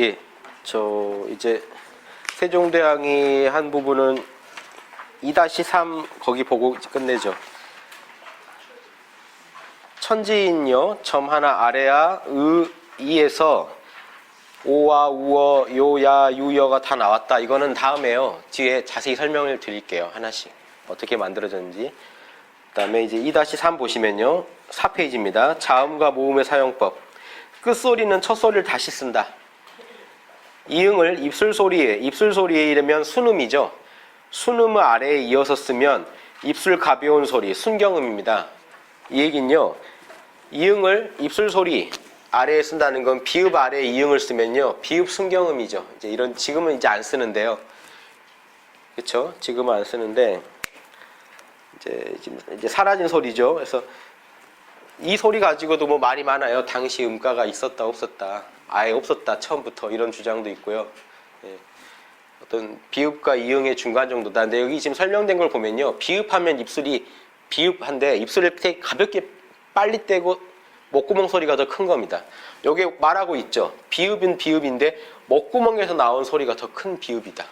예, 저 이제 세종대왕이 한 부분은 2-3 거기 보고 끝내죠. 천지인요, 점 하나 아래야 이에서 오와 우어, 요야, 유여가 다 나왔다. 이거는 다음에요. 뒤에 자세히 설명을 드릴게요. 하나씩. 어떻게 만들어졌는지. 그 다음에 이제 2-3 보시면요. 4페이지입니다. 자음과 모음의 사용법. 끝소리는 첫소리를 다시 쓴다. 이응을 입술소리에 이르면 순음이죠. 순음을 아래에 이어서 쓰면 입술 가벼운 소리, 순경음입니다. 이 얘긴요. 이응을 입술소리 아래에 쓴다는 건 비읍 아래에 이응을 쓰면요. 비읍 순경음이죠. 이제 이런, 지금은 이제 안 쓰는데요. 그쵸? 지금은 안 쓰는데, 이제 사라진 소리죠. 그래서 이 소리 가지고도 뭐 말이 많아요. 당시 음가가 있었다, 없었다. 아예 없었다, 처음부터. 이런 주장도 있고요. 예. 어떤 비읍과 이응의 중간 정도다. 근데 여기 지금 설명된 걸 보면요. 비읍하면 입술이 비읍한데 입술을 되게 가볍게 빨리 떼고 목구멍 소리가 더 큰 겁니다. 여기 말하고 있죠. 비읍은 비읍인데 목구멍에서 나온 소리가 더 큰 비읍이다.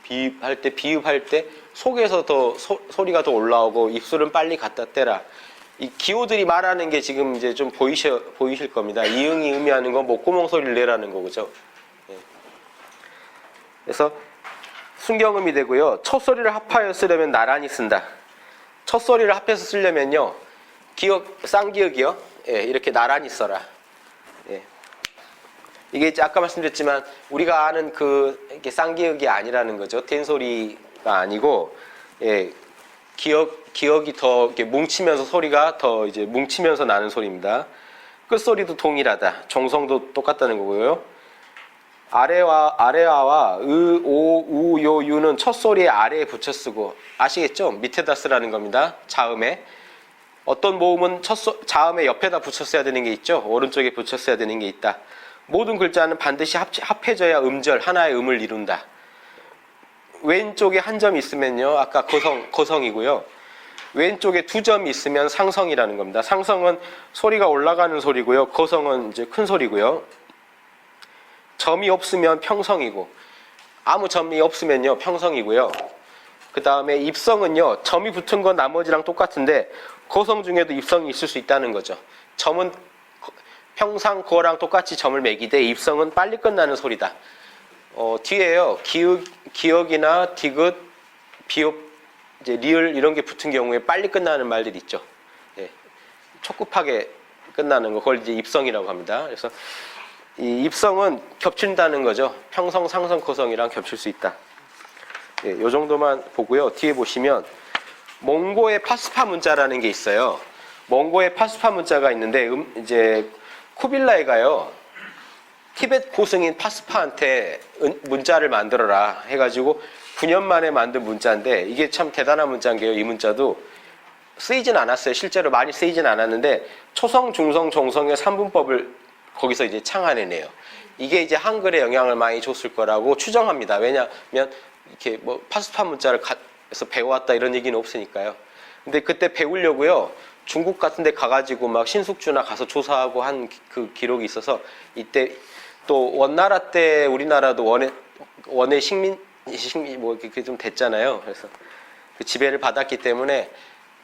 비읍할 때 속에서 더 소리가 더 올라오고 입술은 빨리 갖다 떼라. 이 기호들이 말하는 게 지금 이제 좀 보이실 겁니다. 이응이 의미하는 건 목구멍 소리를 내라는 거죠. 예. 그래서 순경음이 되고요. 첫 소리를 합하여 쓰려면 나란히 쓴다. 첫 소리를 합해서 쓰려면요. 쌍기역이요. 예, 이렇게 나란히 써라. 예. 이게 이제 아까 말씀드렸지만 우리가 아는 이렇게 쌍기역이 아니라는 거죠. 된소리가 아니고, 예, 기역이 더 이렇게 뭉치면서 소리가 더 이제 뭉치면서 나는 소리입니다. 끝소리도 동일하다. 정성도 똑같다는 거고요. 아래와 오, 우, 요, 유는 첫 소리에 아래에 붙여 쓰고, 아시겠죠? 밑에다 쓰라는 겁니다. 자음에. 어떤 모음은 자음에 옆에다 붙여 써야 되는 게 있죠. 오른쪽에 붙여 써야 되는 게 있다. 모든 글자는 반드시 합해져야 음절, 하나의 음을 이룬다. 왼쪽에 한 점이 있으면요. 아까 거성이고요. 왼쪽에 두 점이 있으면 상성이라는 겁니다. 상성은 소리가 올라가는 소리고요. 거성은 이제 큰 소리고요. 점이 없으면 평성이고, 아무 점이 없으면요. 평성이고요. 그 다음에 입성은요. 점이 붙은 건 나머지랑 똑같은데 거성 중에도 입성이 있을 수 있다는 거죠. 점은 평상 거랑 똑같이 점을 매기되 입성은 빨리 끝나는 소리다. 뒤에요. 기역이나 디귿, 비읍, 이제 리을 이런 게 붙은 경우에 빨리 끝나는 말들이 있죠. 예, 촉급하게 끝나는 거, 그걸 이제 입성이라고 합니다. 그래서 이 입성은 겹친다는 거죠. 평성, 상성, 거성이랑 겹칠 수 있다. 예, 요 정도만 보고요. 뒤에 보시면 몽고의 파스파 문자라는 게 있어요. 몽고의 파스파 문자가 있는데 이제 쿠빌라이가요. 티베트 고승인 파스파한테 문자를 만들어라 해가지고 9년 만에 만든 문자인데 이게 참 대단한 문자인 게요. 이 문자도 쓰이진 않았어요. 실제로 많이 쓰이진 않았는데 초성, 중성, 종성의 3분법을 거기서 이제 창안해내요. 이게 이제 한글에 영향을 많이 줬을 거라고 추정합니다. 왜냐하면 이렇게 뭐 파스파 문자를 해서 배워왔다 이런 얘기는 없으니까요. 근데 그때 배우려고요. 중국 같은 데 가가지고 막 신숙주나 가서 조사하고 한 그 기록이 있어서 이때 또 원나라 때 우리나라도 원의 식민 뭐 이렇게 좀 됐잖아요. 그래서 그 지배를 받았기 때문에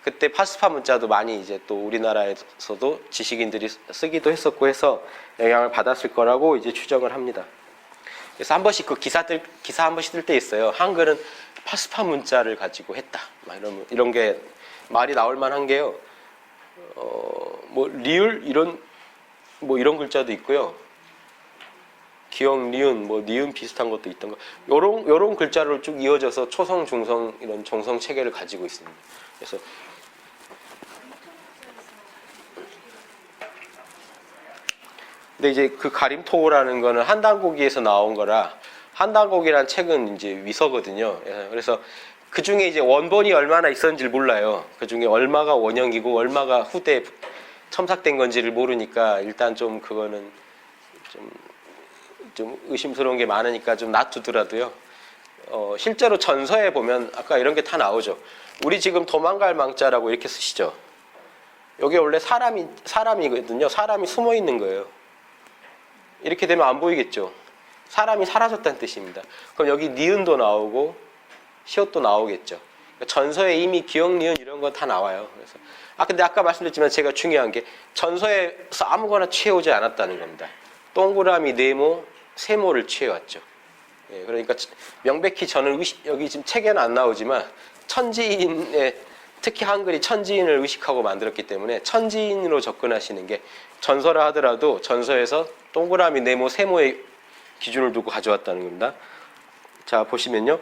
그때 파스파 문자도 많이 이제 또 우리나라에서도 지식인들이 쓰기도 했었고 해서 영향을 받았을 거라고 이제 추정을 합니다. 그래서 한 번씩 기사 한 번씩 뜰 때 있어요. 한글은 파스파 문자를 가지고 했다. 막 이런 게 말이 나올 만한 게요. 뭐 리을 이런 글자도 있고요. 기역, 니은, 뭐 니은 비슷한 것도 있던 거. 요런 글자로 쭉 이어져서 초성, 중성 이런 정성 체계를 가지고 있습니다. 그래서 근데 이제 그 가림토라는 거는 한단고기에서 나온 거라 한단고기란 책은 이제 위서거든요. 그래서 그 중에 이제 원본이 얼마나 있었는지를 몰라요. 그 중에 얼마가 원형이고 얼마가 후대 첨삭된 건지를 모르니까 일단 좀 그거는 좀 의심스러운 게 많으니까 좀 놔두더라도요. 실제로 전서에 보면 아까 이런 게 다 나오죠. 우리 지금 도망갈 망자라고 이렇게 쓰시죠. 여기 원래 사람이거든요. 사람이 숨어 있는 거예요. 이렇게 되면 안 보이겠죠. 사람이 사라졌다는 뜻입니다. 그럼 여기 니은도 나오고 시옷도 나오겠죠. 그러니까 전서에 이미 기역, 니은 이런 건 다 나와요. 그래서 근데 아까 말씀드렸지만 제가 중요한 게 전서에서 아무거나 취해오지 않았다는 겁니다. 동그라미, 네모, 세모를 취해왔죠. 예, 그러니까 명백히 저는 여기 지금 책에는 안 나오지만 천지인의 특히 한글이 천지인을 의식하고 만들었기 때문에 천지인으로 접근하시는 게 전서라 하더라도 전서에서 동그라미, 네모, 세모의 기준을 두고 가져왔다는 겁니다. 자, 보시면요.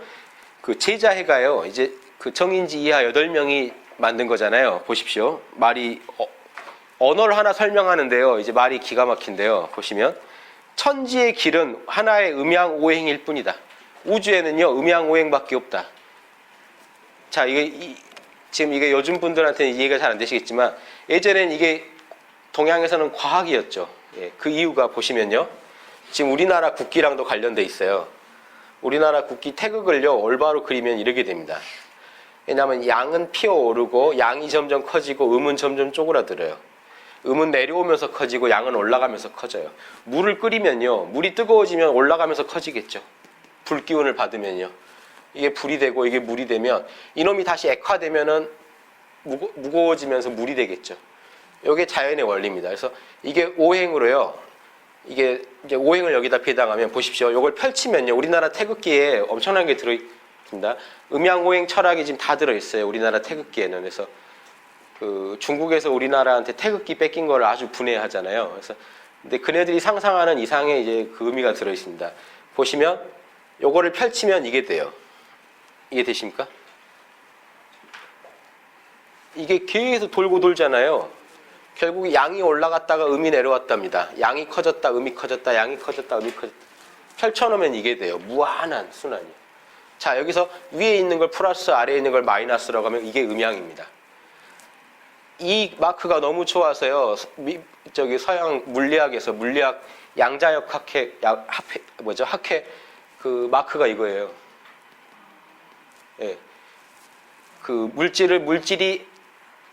그 제자해가요. 이제 그 정인지 이하 8명이 만든 거잖아요. 보십시오. 말이 언어를 하나 설명하는데요. 이제 말이 기가 막힌데요. 보시면 천지의 길은 하나의 음양오행일 뿐이다. 우주에는요. 음양오행밖에 없다. 자, 지금 이게 요즘 분들한테는 이해가 잘 안 되시겠지만 예전엔 이게 동양에서는 과학이었죠. 예, 그 이유가 보시면요. 지금 우리나라 국기랑도 관련돼 있어요. 우리나라 국기 태극을요. 올바로 그리면 이렇게 됩니다. 왜냐하면 양은 피어오르고 양이 점점 커지고 음은 점점 쪼그라들어요. 음은 내려오면서 커지고 양은 올라가면서 커져요. 물을 끓이면요. 물이 뜨거워지면 올라가면서 커지겠죠. 불기운을 받으면요. 이게 불이 되고 이게 물이 되면 이놈이 다시 액화되면은 무거워지면서 물이 되겠죠. 이게 자연의 원리입니다. 그래서 이게 오행으로요. 이게 이제 오행을 여기다 배당하면 보십시오. 이걸 펼치면요. 우리나라 태극기에 엄청난 게 들어있습니다. 음양오행 철학이 지금 다 들어있어요. 우리나라 태극기에는. 그래서 그 중국에서 우리나라한테 태극기 뺏긴 거를 아주 분해하잖아요. 그래서 근데 그네들이 상상하는 이상의 이제 그 의미가 들어있습니다. 보시면 요거를 펼치면 이게 돼요. 이게 되십니까? 이게 계속 돌고 돌잖아요. 결국 양이 올라갔다가 음이 내려왔답니다. 양이 커졌다, 음이 커졌다, 양이 커졌다, 음이 커졌다. 펼쳐놓으면 이게 돼요. 무한한 순환이요. 자, 여기서 위에 있는 걸 플러스, 아래에 있는 걸 마이너스라고 하면 이게 음양입니다. 이 마크가 너무 좋아서요. 저기 서양 물리학에서 물리학 양자역 학회, 학회 그 마크가 이거예요. 예. 그 물질이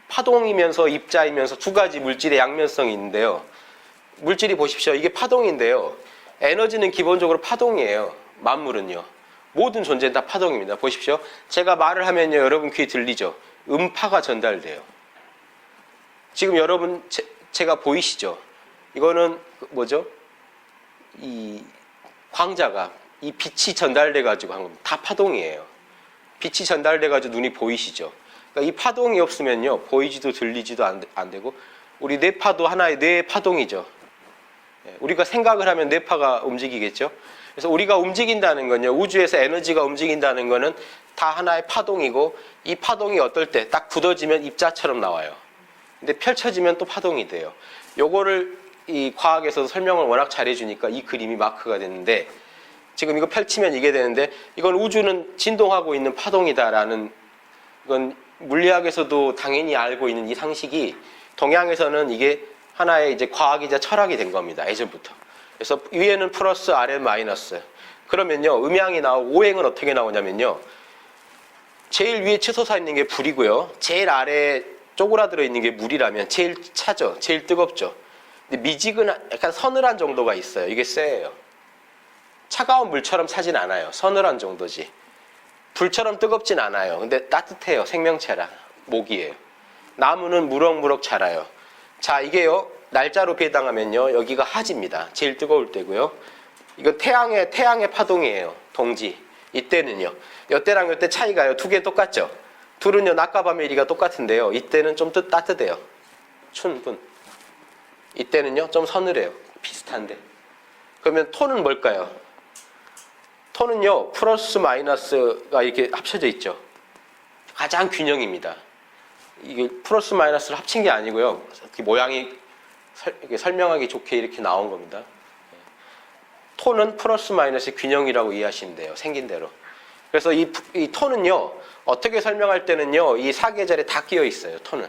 파동이면서 입자이면서 두 가지 물질의 양면성이 있는데요. 물질이 보십시오. 이게 파동인데요. 에너지는 기본적으로 파동이에요. 만물은요. 모든 존재는 다 파동입니다. 보십시오. 제가 말을 하면요. 여러분 귀에 들리죠? 음파가 전달돼요. 지금 여러분 제가 보이시죠? 이거는 뭐죠? 이 광자가 이 빛이 전달돼 가지고 한 겁니다. 다 파동이에요. 빛이 전달돼 가지고 눈이 보이시죠? 그러니까 이 파동이 없으면요. 보이지도 들리지도 안 되고 우리 뇌파도 하나의 뇌의 파동이죠. 우리가 생각을 하면 뇌파가 움직이겠죠. 그래서 우리가 움직인다는 건요. 우주에서 에너지가 움직인다는 거는 다 하나의 파동이고 이 파동이 어떨 때 딱 굳어지면 입자처럼 나와요. 근데 펼쳐지면 또 파동이 돼요. 요거를 이 과학에서 설명을 워낙 잘해주니까 이 그림이 마크가 됐는데 지금 이거 펼치면 이게 되는데 이건 우주는 진동하고 있는 파동이다라는 이건 물리학에서도 당연히 알고 있는 이 상식이 동양에서는 이게 하나의 이제 과학이자 철학이 된 겁니다. 예전부터. 그래서 위에는 플러스, 아래는 마이너스. 그러면요, 음양이 나오고 오행은 어떻게 나오냐면요, 제일 위에 치솟아 있는 게 불이고요, 제일 아래에 쪼그라들어 있는 게 물이라면 제일 차죠, 제일 뜨겁죠. 근데 미지근한 약간 서늘한 정도가 있어요. 이게 쎄예요. 차가운 물처럼 차진 않아요. 서늘한 정도지. 불처럼 뜨겁진 않아요. 근데 따뜻해요. 생명체라. 목이에요. 나무는 무럭무럭 자라요. 자, 이게요. 날짜로 배당하면요. 여기가 하지입니다. 제일 뜨거울 때고요. 이건 태양의 파동이에요. 동지. 이때는요. 이때랑 이때 차이가요. 두 개 똑같죠. 둘은요. 낮과 밤의 일이가 똑같은데요. 이때는 좀 따뜻해요. 춘분. 이때는요. 좀 서늘해요. 비슷한데. 그러면 톤은 뭘까요? 톤은요. 플러스 마이너스가 이렇게 합쳐져 있죠. 가장 균형입니다. 이게 플러스 마이너스를 합친 게 아니고요. 모양이 설명하기 좋게 이렇게 나온 겁니다. 톤은 플러스 마이너스의 균형이라고 이해하시면 돼요. 생긴 대로. 그래서 이 톤은요. 어떻게 설명할 때는요. 이 사계절에 다 끼어 있어요. 톤은.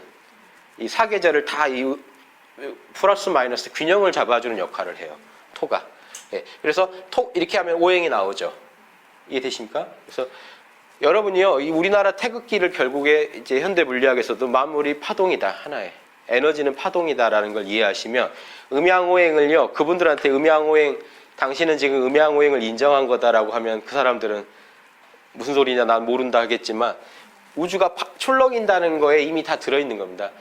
이 사계절을 다 이 플러스 마이너스 균형을 잡아주는 역할을 해요. 토가. 예. 그래서 이렇게 하면 오행이 나오죠. 이해되십니까? 그래서 여러분이요. 이 우리나라 태극기를 결국에 이제 현대 물리학에서도 만물이 파동이다. 하나의. 에너지는 파동이다라는 걸 이해하시면 음양오행을요, 그분들한테 음양오행, 당신은 지금 음양오행을 인정한 거다라고 하면 그 사람들은 무슨 소리냐, 난 모른다 하겠지만 우주가 출렁인다는 거에 이미 다 들어있는 겁니다.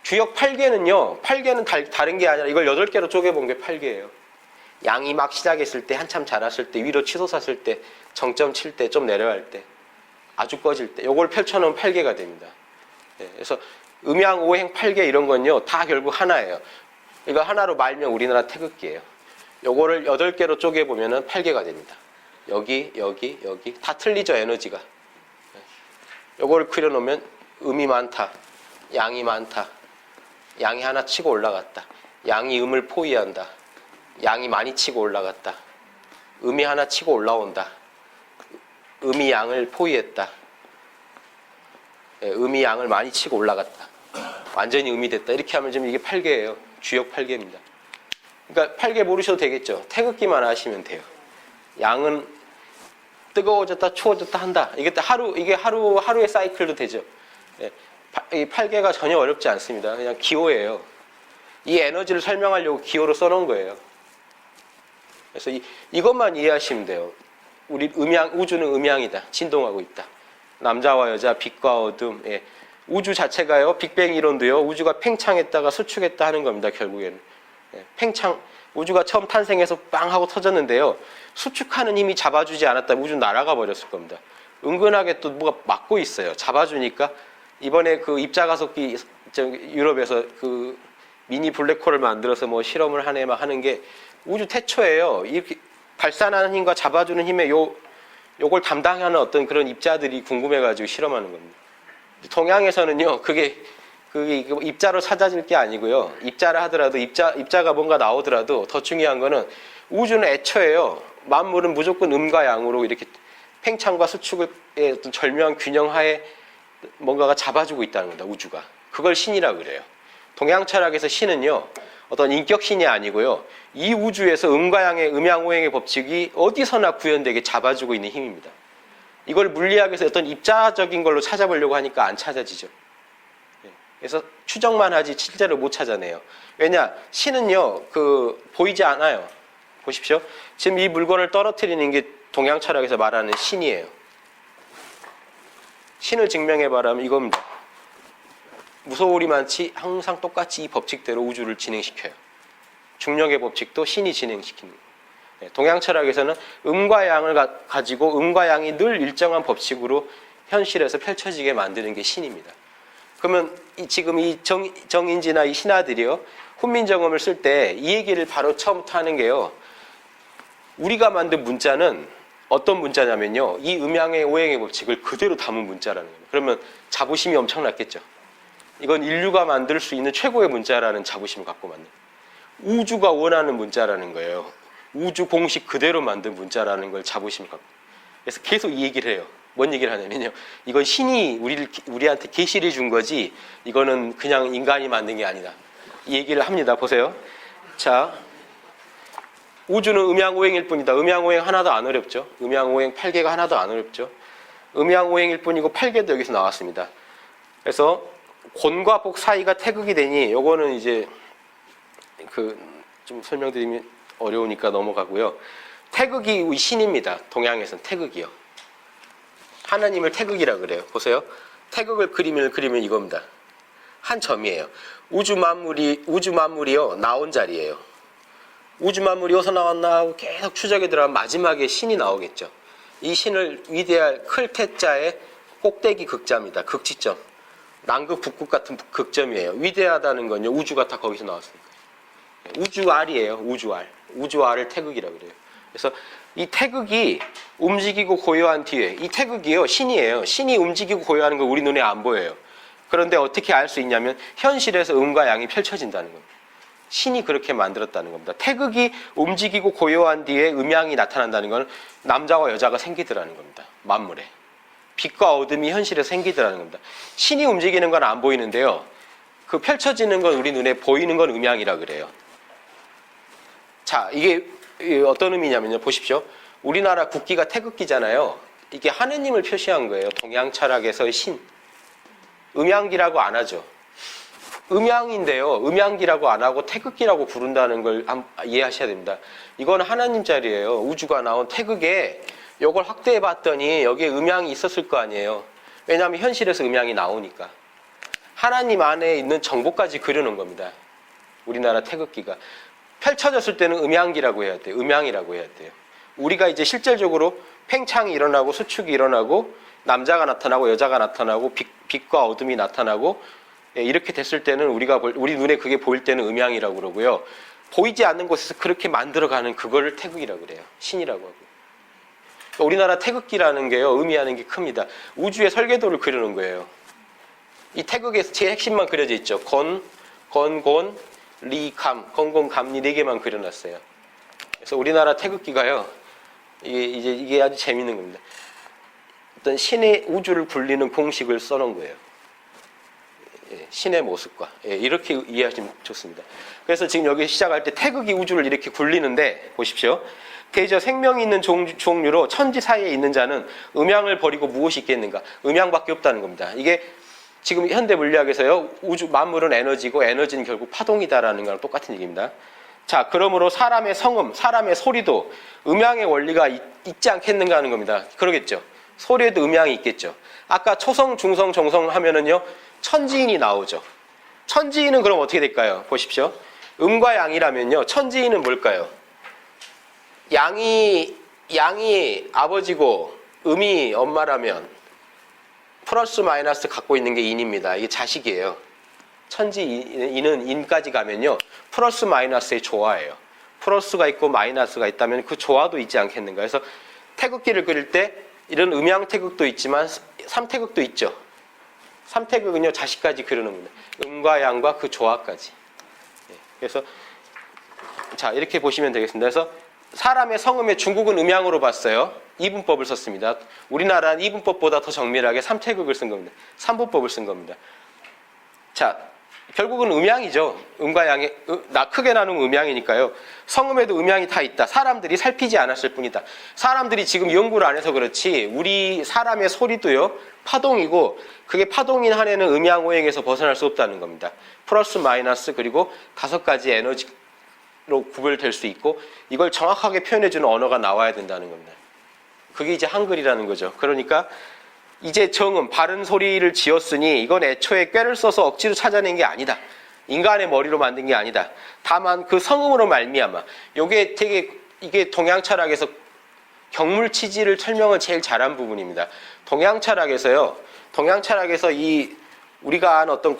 주역 8개는요, 8개는 다른 게 아니라 이걸 8개로 쪼개본 게 8개예요. 양이 막 시작했을 때, 한참 자랐을 때, 위로 치솟았을 때, 정점 칠 때, 좀 내려갈 때, 아주 꺼질 때, 요걸 펼쳐놓으면 8개가 됩니다. 네, 그래서 음양, 오행, 8개 이런 건요, 다 결국 하나예요. 이거 하나로 말면 우리나라 태극기예요. 요거를 8개로 쪼개보면 8개가 됩니다. 여기, 여기, 여기. 다 틀리죠, 에너지가. 네. 요거를 그려놓으면 음이 많다, 양이 많다, 양이 하나 치고 올라갔다, 양이 음을 포위한다, 양이 많이 치고 올라갔다, 음이 하나 치고 올라온다, 음이 양을 포위했다, 음이 양을 많이 치고 올라갔다, 완전히 음이 됐다. 이렇게 하면 지금 이게 8개예요. 주역 8개입니다. 그러니까 8개 모르셔도 되겠죠. 태극기만 하시면 돼요. 양은 뜨거워졌다 추워졌다 한다. 이게 하루의 사이클도 되죠. 이 8개가 전혀 어렵지 않습니다. 그냥 기호예요. 이 에너지를 설명하려고 기호로 써놓은 거예요. 그래서 이것만 이해하시면 돼요. 우리 우주는 음양이다. 진동하고 있다. 남자와 여자, 빛과 어둠. 예. 우주 자체가요, 빅뱅 이론도요, 우주가 팽창했다가 수축했다 하는 겁니다, 결국에는. 예. 우주가 처음 탄생해서 빵 하고 터졌는데요, 수축하는 힘이 잡아주지 않았다면 우주는 날아가 버렸을 겁니다. 은근하게 또 뭐가 막고 있어요. 잡아주니까. 이번에 그 입자가속기, 유럽에서 그 미니 블랙홀을 만들어서 뭐 실험을 막 하는 게 우주 태초예요. 이렇게 발산하는 힘과 잡아주는 힘에 요걸 담당하는 어떤 그런 입자들이 궁금해가지고 실험하는 겁니다. 동양에서는요, 그게 입자로 찾아질 게 아니고요. 입자를 하더라도 입자가 뭔가 나오더라도 더 중요한 거는 우주는 애초예요. 만물은 무조건 음과 양으로 이렇게 팽창과 수축의 어떤 절묘한 균형 하에 뭔가가 잡아주고 있다는 겁니다. 우주가. 그걸 신이라고 그래요. 동양 철학에서 신은요, 어떤 인격 신이 아니고요, 이 우주에서 음과 양의 음양오행의 법칙이 어디서나 구현되게 잡아주고 있는 힘입니다. 이걸 물리학에서 어떤 입자적인 걸로 찾아보려고 하니까 안 찾아지죠. 그래서 추정만 하지 실제로 못 찾아내요. 왜냐? 신은요, 보이지 않아요. 보십시오. 지금 이 물건을 떨어뜨리는 게 동양 철학에서 말하는 신이에요. 신을 증명해봐라면 이겁니다. 무소홀히만치 항상 똑같이 이 법칙대로 우주를 진행시켜요. 중력의 법칙도 신이 진행시키는 거예요. 동양 철학에서는 음과 양을 가지고 음과 양이 늘 일정한 법칙으로 현실에서 펼쳐지게 만드는 게 신입니다. 그러면 지금 이 정인지나 이 신하들이요, 훈민정음을 쓸 때 이 얘기를 바로 처음부터 하는 게요, 우리가 만든 문자는 어떤 문자냐면요, 이 음양의 오행의 법칙을 그대로 담은 문자라는 거예요. 그러면 자부심이 엄청났겠죠. 이건 인류가 만들 수 있는 최고의 문자라는 자부심을 갖고 만든, 우주가 원하는 문자라는 거예요. 우주 공식 그대로 만든 문자라는 걸 자부심을 갖고. 그래서 계속 이 얘기를 해요. 뭔 얘기를 하냐면요, 이건 신이 우리한테 계시를 준 거지 이거는 그냥 인간이 만든 게 아니다. 이 얘기를 합니다. 보세요. 자, 우주는 음양오행일 뿐이다. 음양오행 하나도 안 어렵죠. 음양오행 8개가 하나도 안 어렵죠. 음양오행일 뿐이고 8개도 여기서 나왔습니다. 그래서 곤과 복 사이가 태극이 되니 요거는 이제 좀 설명드리면 어려우니까 넘어가고요. 태극이 신입니다. 동양에서는 태극이요. 하나님을 태극이라 그래요. 보세요. 태극을 그리면 이겁니다. 한 점이에요. 우주 만물이요, 나온 자리예요. 우주 만물이 어디서 나왔나 하고 계속 추적에 들어가면 마지막에 신이 나오겠죠. 이 신을 위대할 클테자의 꼭대기 극자입니다. 극지점. 남극 북극 같은 극점이에요. 위대하다는 건요, 우주가 다 거기서 나왔으니까. 우주알이에요. 우주알. 우주알을 태극이라고 그래요. 그래서 이 태극이 움직이고 고요한 뒤에, 이 태극이요, 신이에요. 신이 움직이고 고요하는 걸 우리 눈에 안 보여요. 그런데 어떻게 알 수 있냐면 현실에서 음과 양이 펼쳐진다는 겁니다. 신이 그렇게 만들었다는 겁니다. 태극이 움직이고 고요한 뒤에 음양이 나타난다는 건 남자와 여자가 생기더라는 겁니다. 만물에. 빛과 어둠이 현실에서 생기더라는 겁니다. 신이 움직이는 건 안 보이는데요, 그 펼쳐지는 건 우리 눈에 보이는 건 음양이라 그래요. 자, 이게 어떤 의미냐면요, 보십시오. 우리나라 국기가 태극기잖아요. 이게 하느님을 표시한 거예요. 동양 철학에서의 신. 음양기라고 안 하죠. 음양인데요. 음양기라고 안 하고 태극기라고 부른다는 걸 이해하셔야 됩니다. 이건 하나님 자리예요. 우주가 나온 태극에 이걸 확대해 봤더니 여기에 음양이 있었을 거 아니에요. 왜냐하면 현실에서 음양이 나오니까. 하나님 안에 있는 정보까지 그려놓은 겁니다. 우리나라 태극기가. 펼쳐졌을 때는 음양기라고 해야 돼요. 음양이라고 해야 돼요. 우리가 이제 실질적으로 팽창이 일어나고 수축이 일어나고 남자가 나타나고 여자가 나타나고 빛과 어둠이 나타나고 이렇게 됐을 때는 우리 눈에 그게 보일 때는 음양이라고 그러고요. 보이지 않는 곳에서 그렇게 만들어가는 그거를 태극이라고 그래요. 신이라고 하고. 우리나라 태극기라는 게요. 의미하는 게 큽니다. 우주의 설계도를 그려놓은 거예요. 이 태극에서 제일 핵심만 그려져 있죠. 건, 리, 감, 건곤감리 4개만 그려놨어요. 그래서 우리나라 태극기가요. 이게 아주 재밌는 겁니다. 어떤 신의 우주를 굴리는 공식을 써놓은 거예요. 신의 모습과 이렇게 이해하시면 좋습니다. 그래서 지금 여기 시작할 때 태극이 우주를 이렇게 굴리는데 보십시오. 대저 생명이 있는 종류로 천지 사이에 있는 자는 음양을 버리고 무엇이 있겠는가? 음양밖에 없다는 겁니다. 이게 지금 현대 물리학에서요. 우주 만물은 에너지고 에너지는 결국 파동이다라는 거랑 똑같은 얘기입니다. 자, 그러므로 사람의 성음, 사람의 소리도 음양의 원리가 있지 않겠는가 하는 겁니다. 그러겠죠. 소리에도 음양이 있겠죠. 아까 초성, 중성, 정성 하면은요. 천지인이 나오죠. 천지인은 그럼 어떻게 될까요? 보십시오. 음과 양이라면요. 천지인은 뭘까요? 양이 아버지고 음이 엄마라면 플러스 마이너스 갖고 있는 게 인입니다. 이게 자식이에요. 천지인은 인까지 가면요. 플러스 마이너스의 조화예요. 플러스가 있고 마이너스가 있다면 그 조화도 있지 않겠는가. 그래서 태극기를 그릴 때 이런 음양 태극도 있지만 삼태극도 있죠. 삼태극은요. 자식까지 그려놓습니다. 음과 양과 그 조화까지. 그래서 자 이렇게 보시면 되겠습니다. 그래서 사람의 성음의 중국은 음양으로 봤어요. 이분법을 썼습니다. 우리나라는 이분법보다 더 정밀하게 삼태극을 쓴 겁니다. 삼분법을 쓴 겁니다. 자, 결국은 음양이죠. 음과 양의 크게 나누면 음양이니까요. 성음에도 음양이 다 있다. 사람들이 살피지 않았을 뿐이다. 사람들이 지금 연구를 안 해서 그렇지 우리 사람의 소리도요. 파동이고 그게 파동인 한에는 음양 오행에서 벗어날 수 없다는 겁니다. 플러스 마이너스 그리고 5가지 에너지로 구별될 수 있고 이걸 정확하게 표현해주는 언어가 나와야 된다는 겁니다. 그게 이제 한글이라는 거죠. 그러니까 이제 정음, 바른 소리를 지었으니 이건 애초에 꾀를 써서 억지로 찾아낸 게 아니다. 인간의 머리로 만든 게 아니다. 다만 그 성음으로 말미암아 이게 동양 철학에서 경물치지를 설명을 제일 잘한 부분입니다. 동양 철학에서 우리가 한 어떤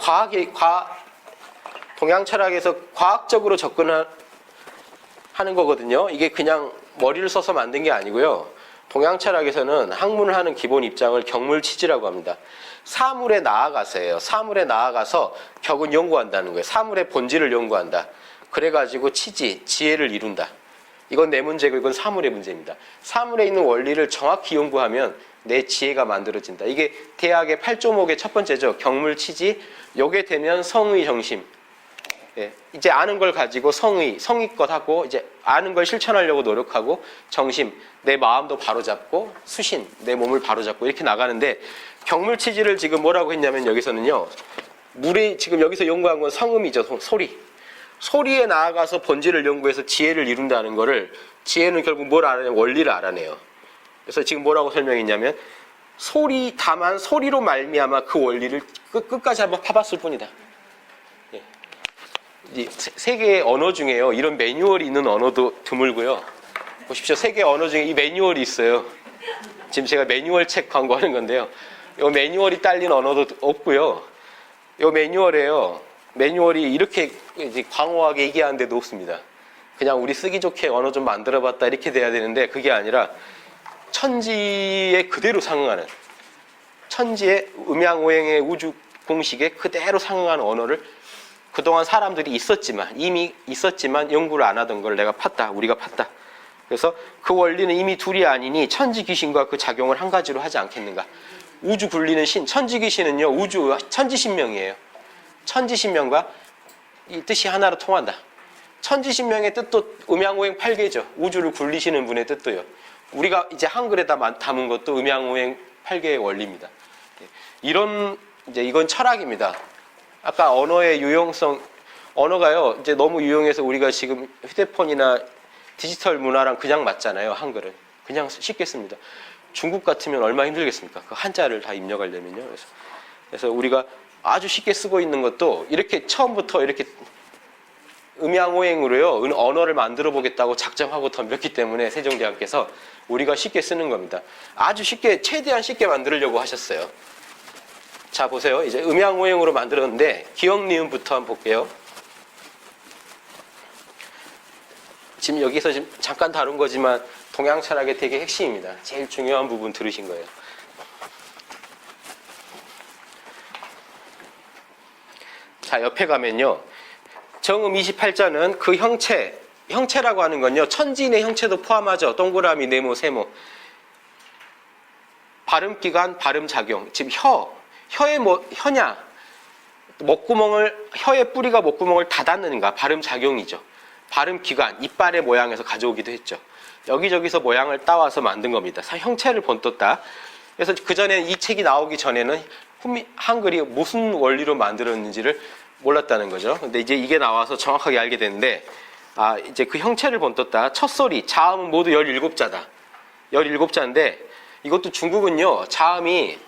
동양 철학에서 과학적으로 접근하는 거거든요. 이게 그냥 머리를 써서 만든 게 아니고요. 동양 철학에서는 학문을 하는 기본 입장을 경물치지라고 합니다. 사물에 나아가서예요. 사물에 나아가서 격은 연구한다는 거예요. 사물의 본질을 연구한다. 그래가지고 지혜를 이룬다. 이건 내 문제고 이건 사물의 문제입니다. 사물에 있는 원리를 정확히 연구하면 내 지혜가 만들어진다. 이게 대학의 8조목의 첫 번째죠. 경물치지. 요게 되면 성의 정심. 이제 아는 걸 가지고 성의껏 하고 이제 아는 걸 실천하려고 노력하고 정심, 내 마음도 바로잡고 수신, 내 몸을 바로잡고 이렇게 나가는데 경물치지를 지금 뭐라고 했냐면 여기서는요. 지금 여기서 연구한 건 성음이죠. 소리. 소리에 나아가서 본질을 연구해서 지혜를 이룬다는 거를 지혜는 결국 뭘 알아내요? 원리를 알아내요. 그래서 지금 뭐라고 설명했냐면 다만 소리로 말미암아 그 원리를 끝까지 한번 파봤을 뿐이다. 세계의 언어 중에요. 이런 매뉴얼이 있는 언어도 드물고요. 보십시오. 세계 언어 중에 이 매뉴얼이 있어요. 지금 제가 매뉴얼 책 광고하는 건데요. 이 매뉴얼이 딸린 언어도 없고요. 이 매뉴얼이 이렇게 이제 광호하게 얘기하는 데도 없습니다. 그냥 우리 쓰기 좋게 언어 좀 만들어봤다 이렇게 돼야 되는데 그게 아니라 천지에 그대로 상응하는 천지의 음양오행의 우주 공식에 그대로 상응하는 언어를 그동안 사람들이 이미 있었지만 연구를 안 하던 걸 우리가 팠다. 그래서 그 원리는 이미 둘이 아니니 천지 귀신과 그 작용을 한 가지로 하지 않겠는가. 우주 굴리는 신, 천지 귀신은요 천지신명이에요. 천지신명과 이 뜻이 하나로 통한다. 천지신명의 뜻도 음양오행 8개죠. 우주를 굴리시는 분의 뜻도요. 우리가 이제 한글에다 담은 것도 음양오행 8개의 원리입니다. 이건 철학입니다. 아까 언어의 유용성, 언어가요, 이제 너무 유용해서 우리가 지금 휴대폰이나 디지털 문화랑 그냥 맞잖아요, 한글은. 그냥 쉽게 씁니다. 중국 같으면 얼마나 힘들겠습니까? 그 한자를 다 입력하려면요. 그래서 우리가 아주 쉽게 쓰고 있는 것도 이렇게 처음부터 이렇게 음양오행으로요, 언어를 만들어 보겠다고 작정하고 덤볐기 때문에 세종대왕께서 우리가 쉽게 쓰는 겁니다. 아주 쉽게, 최대한 쉽게 만들려고 하셨어요. 자, 보세요. 이제 음양오행으로 만들었는데, 기역, 니은부터 한번 볼게요. 지금 여기서 지금 잠깐 다룬 거지만, 동양 철학의 되게 핵심입니다. 제일 중요한 부분 들으신 거예요. 자, 옆에 가면요. 정음 28자는 그 형체라고 하는 건요, 천지인의 형체도 포함하죠. 동그라미, 네모, 세모. 발음기관, 발음작용. 지금 혀의 혀냐, 혀의 뿌리가 목구멍을 닫았는가, 발음작용이죠. 발음기관, 이빨의 모양에서 가져오기도 했죠. 여기저기서 모양을 따와서 만든 겁니다. 형체를 본떴다. 그래서 그전에 이 책이 나오기 전에는 한글이 무슨 원리로 만들었는지를 몰랐다는 거죠. 근데 이제 이게 나와서 정확하게 알게 됐는데, 이제 그 형체를 본떴다. 첫소리, 자음은 모두 17자다. 17자인데, 이것도 중국은요, 자음이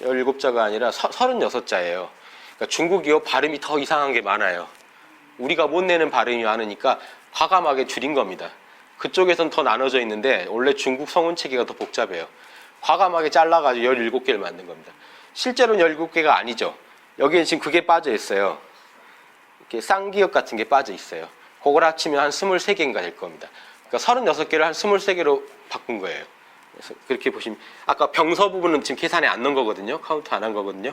17자가 아니라 36자예요. 그러니까 중국이요, 발음이 더 이상한 게 많아요. 우리가 못 내는 발음이 많으니까 과감하게 줄인 겁니다. 그쪽에선 더 나눠져 있는데, 원래 중국 성운체계가 더 복잡해요. 과감하게 잘라가지고 17개를 만든 겁니다. 실제로는 17개가 아니죠. 여기에 지금 그게 빠져 있어요. 이렇게 쌍기역 같은 게 빠져 있어요. 그걸 합치면 한 23개인가 될 겁니다. 그러니까 36개를 한 23개로 바꾼 거예요. 그래서 그렇게 보시면, 아까 병서 부분은 지금 계산에 안 넣은 거거든요. 카운트 안 한 거거든요.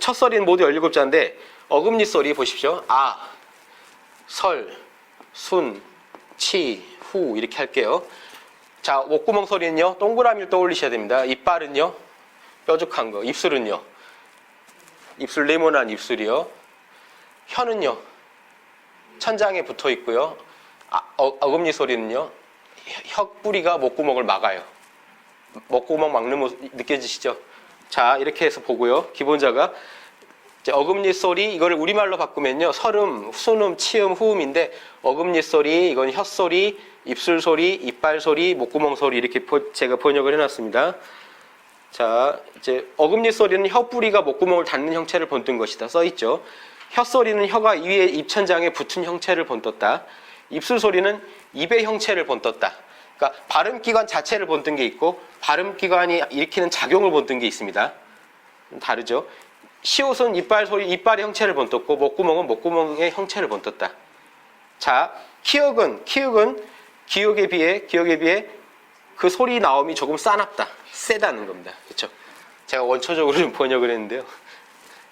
첫 소리는 모두 17자인데, 어금니 소리 보십시오. 아, 설, 순, 치, 후 이렇게 할게요. 자, 목구멍 소리는요, 동그라미를 떠올리셔야 됩니다. 이빨은요, 뾰족한 거. 입술은요, 입술 네모난 입술이요. 혀는요, 천장에 붙어 있고요. 어금니 소리는요, 혀 뿌리가 목구멍을 막아요. 목구멍 막는 모습 느껴지시죠? 자, 이렇게 해서 보고요. 기본자가 이제 어금니 소리, 이거를 우리말로 바꾸면요, 설음, 순음, 치음, 후음인데, 어금니 소리, 이건 혀 소리, 입술 소리, 이빨 소리, 목구멍 소리, 이렇게 제가 번역을 해놨습니다. 자, 이제 어금니 소리는 혀 뿌리가 목구멍을 닫는 형체를 본뜬 것이다. 써있죠. 혀 소리는 혀가 위에 입천장에 붙은 형체를 본떴다. 입술 소리는 입의 형체를 본떴다. 그러니까 발음기관 자체를 본뜬 게 있고, 발음기관이 일으키는 작용을 본뜬 게 있습니다. 다르죠. 시옷은 이빨의 형체를 본떴고, 목구멍은 목구멍의 형체를 본떴다. 자, 키읔은 기역에 비해 그 소리 나옴이 조금 싸납다. 세다는 겁니다. 그렇죠? 제가 원초적으로 좀 번역을 했는데요.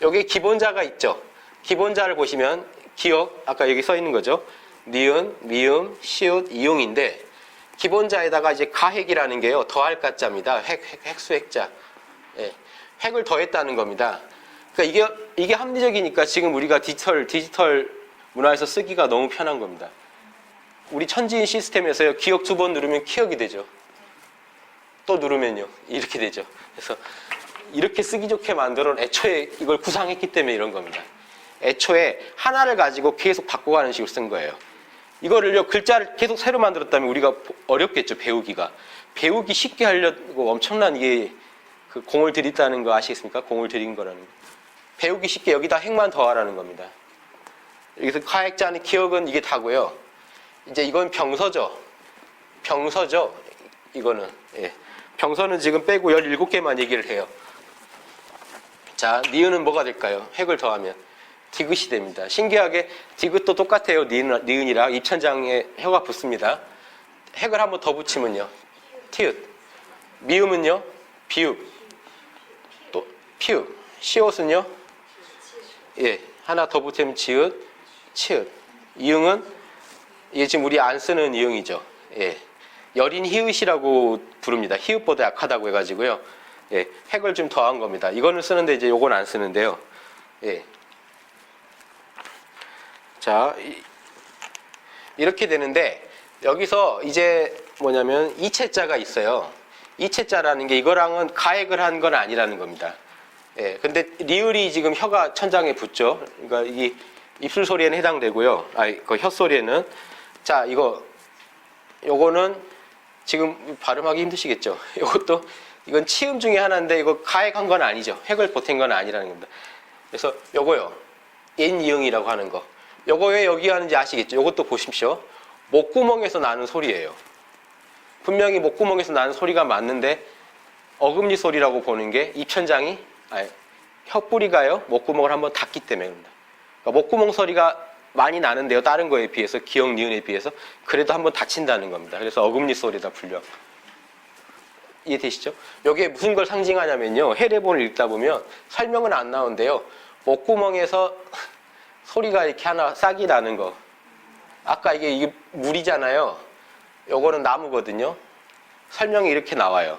여기 기본자가 있죠. 기본자를 보시면 기역, 아까 여기 써 있는 거죠. 니은, 미음, 시옷, 이응인데, 기본자에다가 이제 가획이라는 게요, 더할 가자입니다. 획수획자. 예, 획을 더했다는 겁니다. 그러니까 이게 합리적이니까 지금 우리가 디지털 문화에서 쓰기가 너무 편한 겁니다. 우리 천지인 시스템에서요, 기역 2번 누르면 키역이 되죠. 또 누르면요, 이렇게 되죠. 그래서 이렇게 쓰기 좋게 만들어 애초에 이걸 구상했기 때문에 이런 겁니다. 애초에 하나를 가지고 계속 바꿔가는 식으로 쓴 거예요. 이거를요, 글자를 계속 새로 만들었다면 우리가 어렵겠죠, 배우기가. 배우기 쉽게 하려고 엄청난 이게 그 공을 들였다는 거 아시겠습니까? 공을 들인 거라는 거. 배우기 쉽게 여기다 핵만 더하라는 겁니다. 여기서 가액자는 기억은 이게 다고요. 이제 이건 병서죠. 이거는. 예. 병서는 지금 빼고 17개만 얘기를 해요. 자, 니은은 뭐가 될까요? 획을 더하면 디귿이 됩니다. 신기하게 디귿도 똑같아요. 니은이랑 입천장에 혀가 붙습니다. 획을 한번 더 붙이면요, 티읕. 미음은요, 비읍. 또 피읍. 시옷은요, 예, 하나 더 붙이면 지읒, 치읒. 이응은 이게 지금 우리 안 쓰는 이응이죠. 예, 여린 히읗이라고 부릅니다. 히읗보다 약하다고 해가지고요. 예, 획을 좀 더한 겁니다. 이거는 쓰는데 이제 요건 안 쓰는데요. 예. 자, 이렇게 되는데 여기서 이제 뭐냐면 이체자가 있어요. 이체자라는 게 이거랑은 가액을 한 건 아니라는 겁니다. 예, 근데 리을이 지금 혀가 천장에 붙죠. 그러니까 이 입술 소리에는 해당되고요. 그 혀 소리에는. 자, 요거는 지금 발음하기 힘드시겠죠. 이건 치음 중에 하나인데 이거 가액한 건 아니죠. 획을 보탠 건 아니라는 겁니다. 그래서 요거요. 인이응이라고 하는 거. 요거 왜 여기 하는지 아시겠죠? 요것도 보십시오. 목구멍에서 나는 소리예요. 분명히 목구멍에서 나는 소리가 맞는데 어금니 소리라고 보는 게 입천장이 혀뿌리가요. 목구멍을 한번 닫기 때문입니다. 그러니까 목구멍 소리가 많이 나는데요. 다른 거에 비해서 기역, 니은에 비해서 그래도 한번 닫힌다는 겁니다. 그래서 어금니 소리다 분류하고. 이해되시죠? 여기에 무슨 걸 상징하냐면요. 해례본을 읽다 보면 설명은 안 나오는데요. 목구멍에서 소리가 이렇게 하나 싹이 나는 거. 아까 이게 물이잖아요. 요거는 나무거든요. 설명이 이렇게 나와요.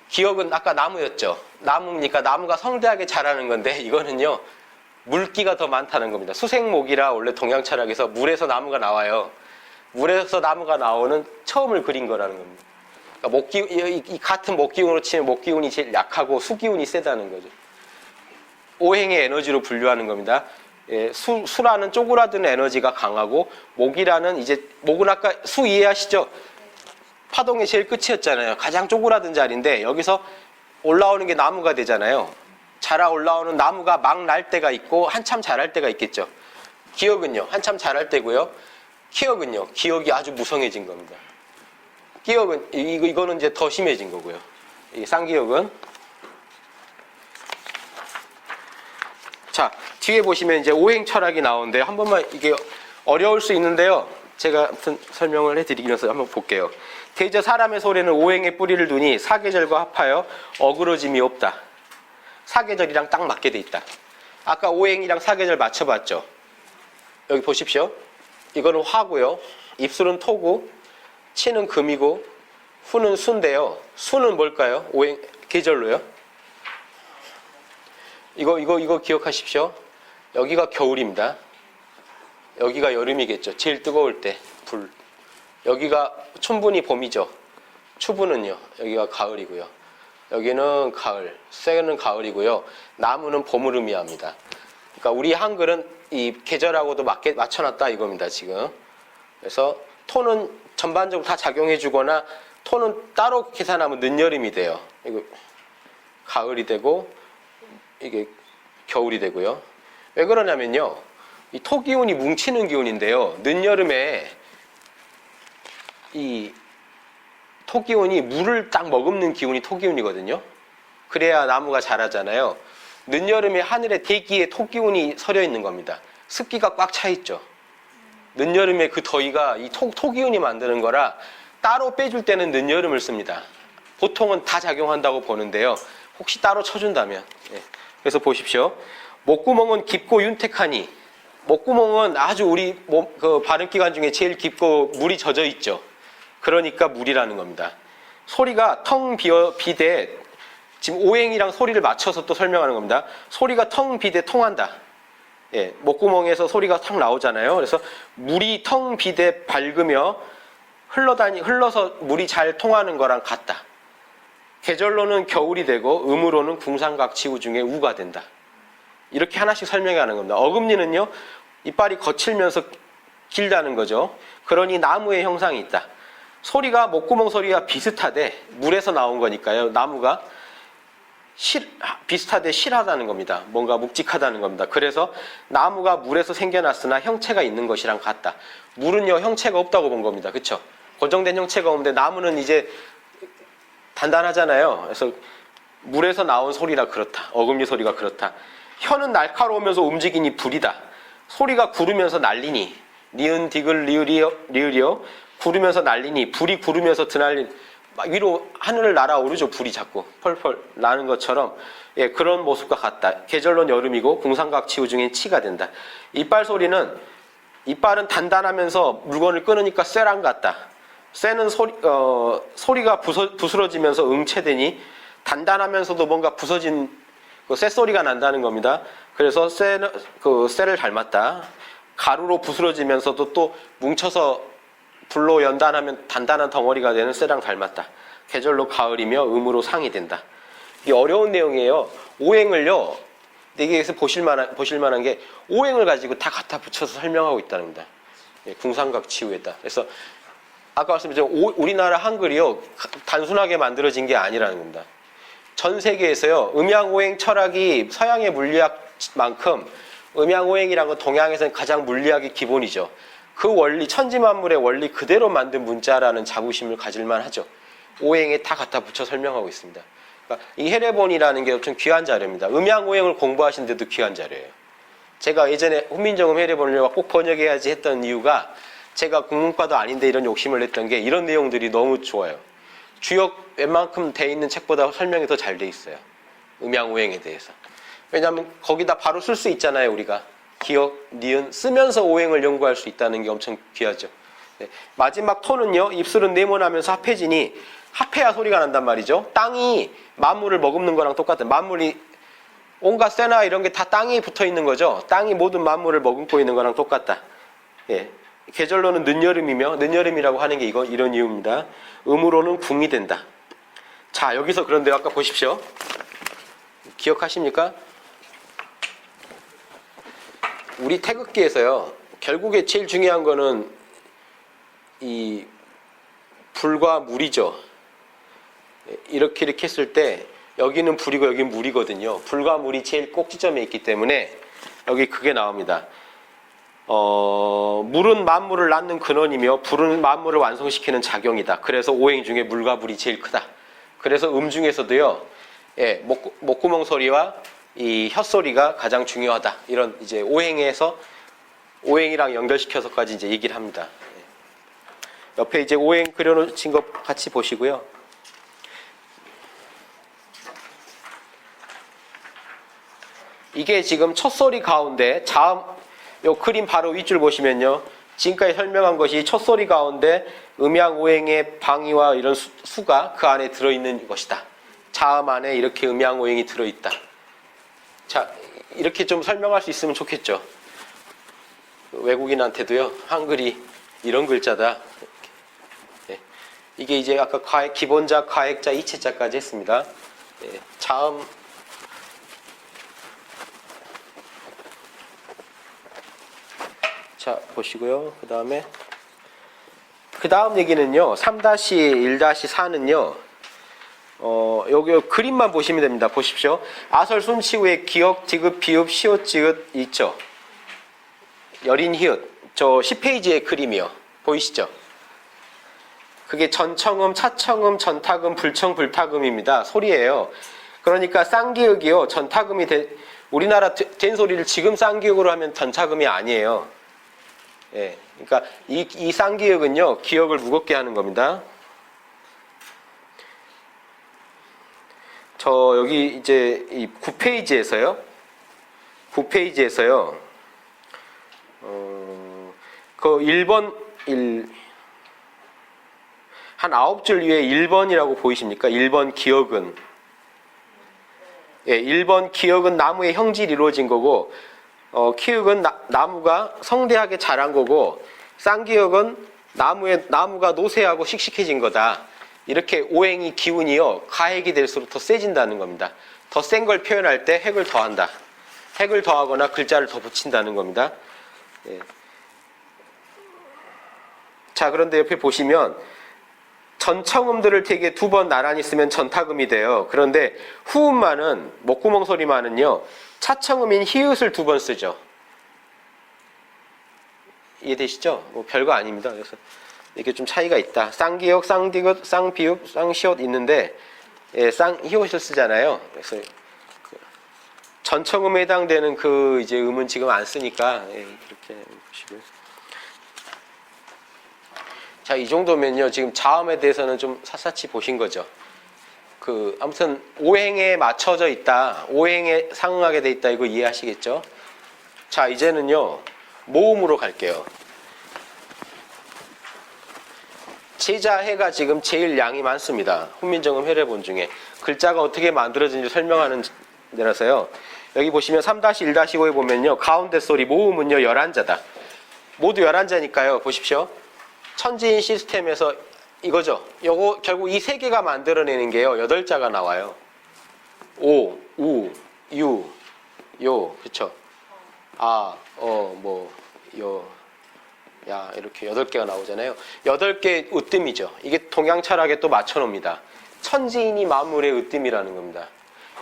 기억은 아까 나무였죠. 나무니까 나무가 성대하게 자라는 건데 이거는요. 물기가 더 많다는 겁니다. 수생목이라 원래 동양 철학에서 물에서 나무가 나와요. 물에서 나무가 나오는 처음을 그린 거라는 겁니다. 그러니까 이 같은 목기운으로 치면 목기운이 제일 약하고 수기운이 세다는 거죠. 오행의 에너지로 분류하는 겁니다. 예, 수라는 쪼그라드는 에너지가 강하고 목은 아까 수 이해하시죠? 파동의 제일 끝이었잖아요. 가장 쪼그라든 자리인데 여기서 올라오는 게 나무가 되잖아요. 자라 올라오는 나무가 막 날 때가 있고 한참 자랄 때가 있겠죠. 기억은요. 한참 자랄 때고요. 기억은요. 기억이 아주 무성해진 겁니다. 기억은 이거는 이제 더 심해진 거고요. 이 쌍기억은 자 뒤에 보시면 이제 오행 철학이 나오는데 한 번만 이게 어려울 수 있는데요. 제가 아무튼 설명을 해드리면서 한번 볼게요. 대저 사람의 소리는 오행의 뿌리를 두니 사계절과 합하여 어그러짐이 없다. 사계절이랑 딱 맞게 돼 있다. 아까 오행이랑 사계절 맞춰봤죠. 여기 보십시오. 이거는 화고요. 입술은 토고 치는 금이고 후는 수인데요. 수는 뭘까요? 오행 계절로요. 이거 기억하십시오. 여기가 겨울입니다. 여기가 여름이겠죠. 제일 뜨거울 때 불. 여기가 춘분이 봄이죠. 추분은요. 여기가 가을이고요. 여기는 가을, 쇠는 가을이고요. 나무는 봄을 의미합니다. 그러니까 우리 한글은 이 계절하고도 맞게 맞춰놨다 이겁니다. 지금. 그래서 토는 전반적으로 다 작용해주거나 토는 따로 계산하면 늦여름이 돼요. 이거 가을이 되고 이게 겨울이 되고요. 왜 그러냐면요. 이 토기운이 뭉치는 기운인데요. 늦여름에 이 토기운이 물을 딱 머금는 기운이 토기운이거든요. 그래야 나무가 자라잖아요. 늦여름에 하늘에 대기에 토기운이 서려 있는 겁니다. 습기가 꽉 차 있죠. 늦여름에 그 더위가 이 토기운이 만드는 거라 따로 빼줄 때는 늦여름을 씁니다. 보통은 다 작용한다고 보는데요. 혹시 따로 쳐준다면. 예. 그래서 보십시오. 목구멍은 깊고 윤택하니 목구멍은 아주 우리 그 발음기관 중에 제일 깊고 물이 젖어 있죠. 그러니까 물이라는 겁니다. 소리가 텅 비대 지금 오행이랑 소리를 맞춰서 또 설명하는 겁니다. 소리가 텅 비대 통한다. 예, 목구멍에서 소리가 탁 나오잖아요. 그래서 물이 텅 비대 밝으며 흘러서 물이 잘 통하는 거랑 같다. 계절로는 겨울이 되고 음으로는 궁상각치우 중에 우가 된다. 이렇게 하나씩 설명하는 겁니다. 어금니는요. 이빨이 거칠면서 길다는 거죠. 그러니 나무의 형상이 있다. 소리가 목구멍 소리와 비슷하되 물에서 나온 거니까요. 나무가 비슷하되 실하다는 겁니다. 뭔가 묵직하다는 겁니다. 그래서 나무가 물에서 생겨났으나 형체가 있는 것이랑 같다. 물은요. 형체가 없다고 본 겁니다. 그렇죠? 고정된 형체가 없는데 나무는 이제 단단하잖아요. 그래서 물에서 나온 소리라 그렇다. 어금니 소리가 그렇다. 혀는 날카로우면서 움직이니 불이다. 소리가 구르면서 날리니 니은 디귿 리을이요. 구르면서 날리니 불이 구르면서 드날린 위로 하늘을 날아오르죠. 불이 자꾸 펄펄 나는 것처럼 예, 그런 모습과 같다. 계절론 여름이고 궁상각치우 중엔 치가 된다. 이빨은 단단하면서 물건을 끊으니까 쇠랑 같다. 쇠는 소리가 부스러지면서 응체되니 단단하면서도 뭔가 부서진 쇠소리가 난다는 겁니다. 그래서 쇠를 닮았다. 가루로 부스러지면서도 또 뭉쳐서 불로 연단하면 단단한 덩어리가 되는 쇠랑 닮았다. 계절로 가을이며 음으로 상이 된다. 이게 어려운 내용이에요. 오행을요. 여기에서 보실 만한 게 오행을 가지고 다 갖다 붙여서 설명하고 있다는 겁니다. 예, 궁상각치우에다. 그래서 아까 말씀드린 우리나라 한글이요. 단순하게 만들어진 게 아니라는 겁니다. 전 세계에서요. 음양오행 철학이 서양의 물리학만큼 음양오행이라는 건 동양에서는 가장 물리학의 기본이죠. 그 원리, 천지만물의 원리 그대로 만든 문자라는 자부심을 가질만 하죠. 오행에 다 갖다 붙여 설명하고 있습니다. 그러니까 이 해례본이라는 게 엄청 귀한 자료입니다. 음양오행을 공부하신데도 귀한 자료예요. 제가 예전에 훈민정음 해례본을 꼭 번역해야지 했던 이유가 제가 국문과도 아닌데 이런 욕심을 냈던 게 이런 내용들이 너무 좋아요. 주역 웬만큼 돼 있는 책보다 설명이 더 잘 돼 있어요. 음양오행에 대해서. 왜냐하면 거기다 바로 쓸 수 있잖아요. 우리가. 기역, 니은 쓰면서 오행을 연구할 수 있다는 게 엄청 귀하죠. 네. 마지막 토는요. 입술은 네모나면서 합해지니 합해야 소리가 난단 말이죠. 땅이 만물을 머금는 거랑 똑같아요. 만물이 온갖 쇠나 이런 게 다 땅이 붙어 있는 거죠. 땅이 모든 만물을 머금고 있는 거랑 똑같다. 예. 계절로는 늦여름이며 늦여름이라고 하는 게 이런 이유입니다. 음으로는 궁이 된다. 자, 여기서 그런데 아까 보십시오. 기억하십니까? 우리 태극기에서요. 결국에 제일 중요한 거는 이 불과 물이죠. 이렇게 했을 때 여기는 불이고 여기는 물이거든요. 불과 물이 제일 꼭지점에 있기 때문에 여기 그게 나옵니다. 물은 만물을 낳는 근원이며 불은 만물을 완성시키는 작용이다. 그래서 오행 중에 물과 불이 제일 크다. 그래서 중에서도요, 예, 목구멍 소리와 이 혓소리가 가장 중요하다. 이런 이제 오행에서 오행이랑 연결시켜서까지 이제 얘기를 합니다. 예. 옆에 이제 오행 그려놓으신 거 같이 보시고요. 이게 지금 첫소리 가운데 요 그림 바로 윗줄 보시면요. 지금까지 설명한 것이 첫소리 가운데 음양오행의 방위와 이런 수가 그 안에 들어있는 것이다. 자음 안에 이렇게 음양오행이 들어있다. 자, 이렇게 좀 설명할 수 있으면 좋겠죠. 외국인한테도요. 한글이 이런 글자다. 네. 이게 이제 아까 기본자, 가액자, 이체자까지 했습니다. 네. 자음 자, 보시고요. 그 다음 얘기는요. 3-1-4는요. 여기 그림만 보시면 됩니다. 보십시오. 아설 숨치우에 기역, 디귿, 비읍, 시옷, 지읒 있죠. 여린, 히읗. 저 10페이지의 그림이요. 보이시죠? 그게 전청음, 차청음, 전타금, 불청, 불타금입니다. 소리예요. 그러니까 쌍기역이요. 전타금이 우리나라 된 소리를 지금 쌍기역으로 하면 전타금이 아니에요. 예, 그러니까 이 쌍기역은요, 기역을 무겁게 하는 겁니다. 저 여기 이제 이 9페이지에서요, 그 1번, 한 9줄 위에 1번이라고 보이십니까? 1번 기역은. 예, 1번 기역은 나무의 형질이 이루어진 거고, 키읔은 나무가 성대하게 자란 거고, 쌍기역은 나무가 노쇠하고 씩씩해진 거다. 이렇게 오행이 기운이요, 가액이 될수록 더 세진다는 겁니다. 더 센 걸 표현할 때 핵을 더한다. 핵을 더하거나 글자를 더 붙인다는 겁니다. 예. 자, 그런데 옆에 보시면 전청음들을 되게 두 번 나란히 쓰면 전타금이 돼요. 그런데 후음만은, 목구멍 소리만은요, 차청음인 히읗을 두 번 쓰죠. 이해되시죠? 뭐 별거 아닙니다. 그래서 이게 좀 차이가 있다. 쌍기역, 쌍디귿, 쌍비읍, 쌍시옷 있는데, 예, 쌍히읗을 쓰잖아요. 그래서 전청음에 해당되는 그 이제 음은 지금 안 쓰니까, 예, 이렇게 보시고요. 자, 이 정도면요, 지금 자음에 대해서는 좀 샅샅이 보신 거죠. 아무튼 오행에 맞춰져 있다, 오행에 상응하게 돼 있다, 이거 이해하시겠죠? 자, 이제는요, 모음으로 갈게요. 제자해가 지금 제일 양이 많습니다. 훈민정음 해례본 중에. 글자가 어떻게 만들어진지 설명하는 데라서요. 여기 보시면 3-1-5에 보면요, 가운데 소리 모음은요 11자다. 모두 11자니까요. 보십시오. 천지인 시스템에서 이거죠. 요거 결국 이 세 개가 만들어내는 게요, 8자가 나와요. 오, 우, 유, 요, 그쵸? 아, 뭐, 요, 야, 이렇게 8개가 나오잖아요. 8개의 으뜸이죠. 이게 동양철학에 또 맞춰놓습니다. 천지인이 만물의 으뜸이라는 겁니다.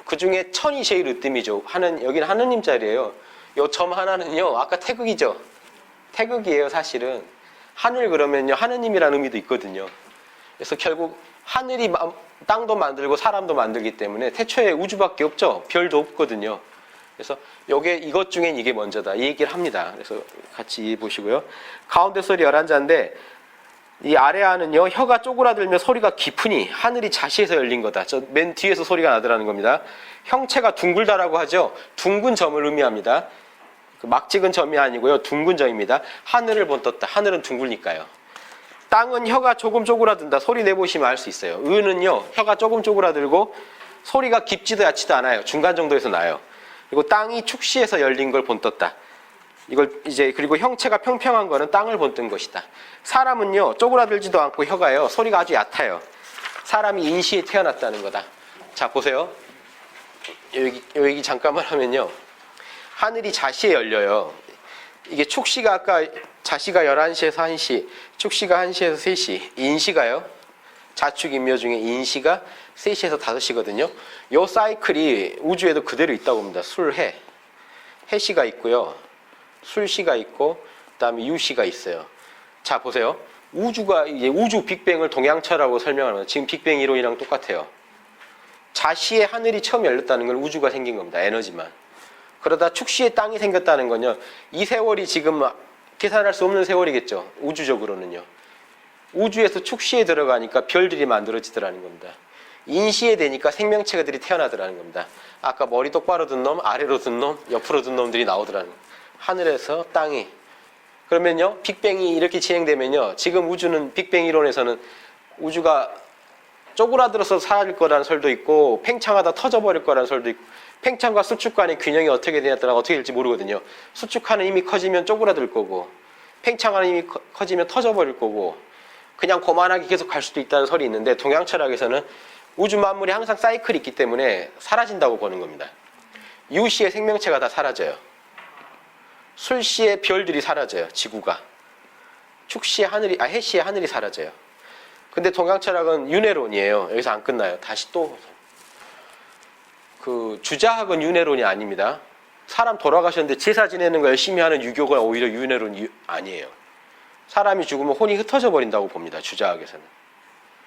그 중에 천이 제일 으뜸이죠. 여기는 하느님 자리예요. 요 점 하나는요, 아까 태극이죠. 태극이에요, 사실은. 하늘 그러면요, 하느님이라는 의미도 있거든요. 그래서 결국 하늘이 땅도 만들고 사람도 만들기 때문에 태초에 우주밖에 없죠. 별도 없거든요. 그래서 이것 중엔 이게 먼저다. 이 얘기를 합니다. 그래서 같이 이해해 보시고요. 가운데 소리 11자인데 이 아래아는요, 혀가 쪼그라들며 소리가 깊으니 하늘이 자시에서 열린 거다. 저 맨 뒤에서 소리가 나더라는 겁니다. 형체가 둥글다라고 하죠. 둥근 점을 의미합니다. 막 찍은 점이 아니고요. 둥근 점입니다. 하늘을 본떴다. 하늘은 둥글니까요. 땅은 혀가 조금 쪼그라든다. 소리 내보시면 알 수 있어요. 은은요, 혀가 조금 쪼그라들고 소리가 깊지도 얕지도 않아요. 중간 정도에서 나요. 그리고 땅이 축시에서 열린 걸 본떴다. 이걸 이제 그리고 형체가 평평한 거는 땅을 본뜬 것이다. 사람은요, 쪼그라들지도 않고 혀가요, 소리가 아주 얕아요. 사람이 인시에 태어났다는 거다. 자, 보세요. 여기 잠깐만 하면요, 하늘이 자시에 열려요. 이게 축시가 아까 자시가 11시에서 1시, 축시가 1시에서 3시, 인시가요, 자축 인묘 중에 인시가 3시에서 5시거든요. 요 사이클이 우주에도 그대로 있다고 봅니다. 술, 해시가 있고요. 술시가 있고, 그 다음에 유시가 있어요. 자, 보세요. 이제 우주 빅뱅을 동양철학으로 설명하는 거예요. 지금 빅뱅 이론이랑 똑같아요. 자시에 하늘이 처음 열렸다는 건 우주가 생긴 겁니다. 에너지만. 그러다 축시에 땅이 생겼다는 건요, 이 세월이 지금 계산할 수 없는 세월이겠죠. 우주적으로는요. 우주에서 축시에 들어가니까 별들이 만들어지더라는 겁니다. 인시에 되니까 생명체들이 태어나더라는 겁니다. 아까 머리 똑바로 든 놈, 아래로 든 놈, 옆으로 든 놈들이 나오더라는 겁니다. 하늘에서 땅이. 그러면요, 빅뱅이 이렇게 진행되면요, 지금 우주는 빅뱅 이론에서는 우주가 쪼그라들어서 사라질 거라는 설도 있고, 팽창하다 터져버릴 거라는 설도 있고, 팽창과 수축 간의 균형이 어떻게 되냐에 따라 어떻게 될지 모르거든요. 수축하는 힘이 커지면 쪼그라들 거고, 팽창하는 힘이 커지면 터져버릴 거고, 그냥 고만하게 계속 갈 수도 있다는 설이 있는데, 동양철학에서는 우주 만물이 항상 사이클이 있기 때문에 사라진다고 보는 겁니다. 유시의 생명체가 다 사라져요. 술시의 별들이 사라져요. 지구가. 축시의 해시의 하늘이 사라져요. 근데 동양철학은 윤회론이에요. 여기서 안 끝나요. 다시 또 주자학은 윤회론이 아닙니다. 사람 돌아가셨는데 제사 지내는 거 열심히 하는 유교가 오히려 윤회론이 아니에요. 사람이 죽으면 혼이 흩어져 버린다고 봅니다. 주자학에서는.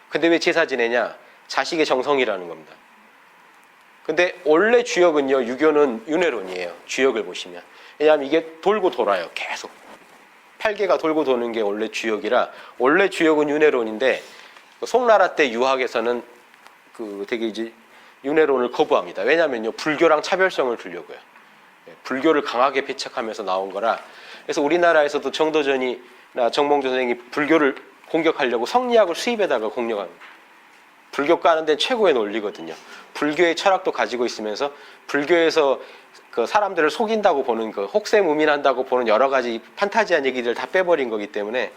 근데 왜 제사 지내냐? 자식의 정성이라는 겁니다. 근데 원래 주역은요, 유교는 윤회론이에요. 주역을 보시면. 왜냐하면 이게 돌고 돌아요. 계속. 8개가 돌고 도는 게 원래 주역이라, 원래 주역은 윤회론인데, 송나라 때 유학에서는 되게 이제 윤회론을 거부합니다. 왜냐하면요, 불교랑 차별성을 두려고요. 불교를 강하게 배척하면서 나온 거라. 그래서 우리나라에서도 정도전이나 정몽주 선생이 불교를 공격하려고 성리학을 수입에다가 공격합니다. 불교 까는 데는 최고의 논리거든요. 불교의 철학도 가지고 있으면서 불교에서 그 사람들을 속인다고 보는, 혹세무민한다고 보는 여러 가지 판타지한 얘기들을 다 빼버린 거기 때문에,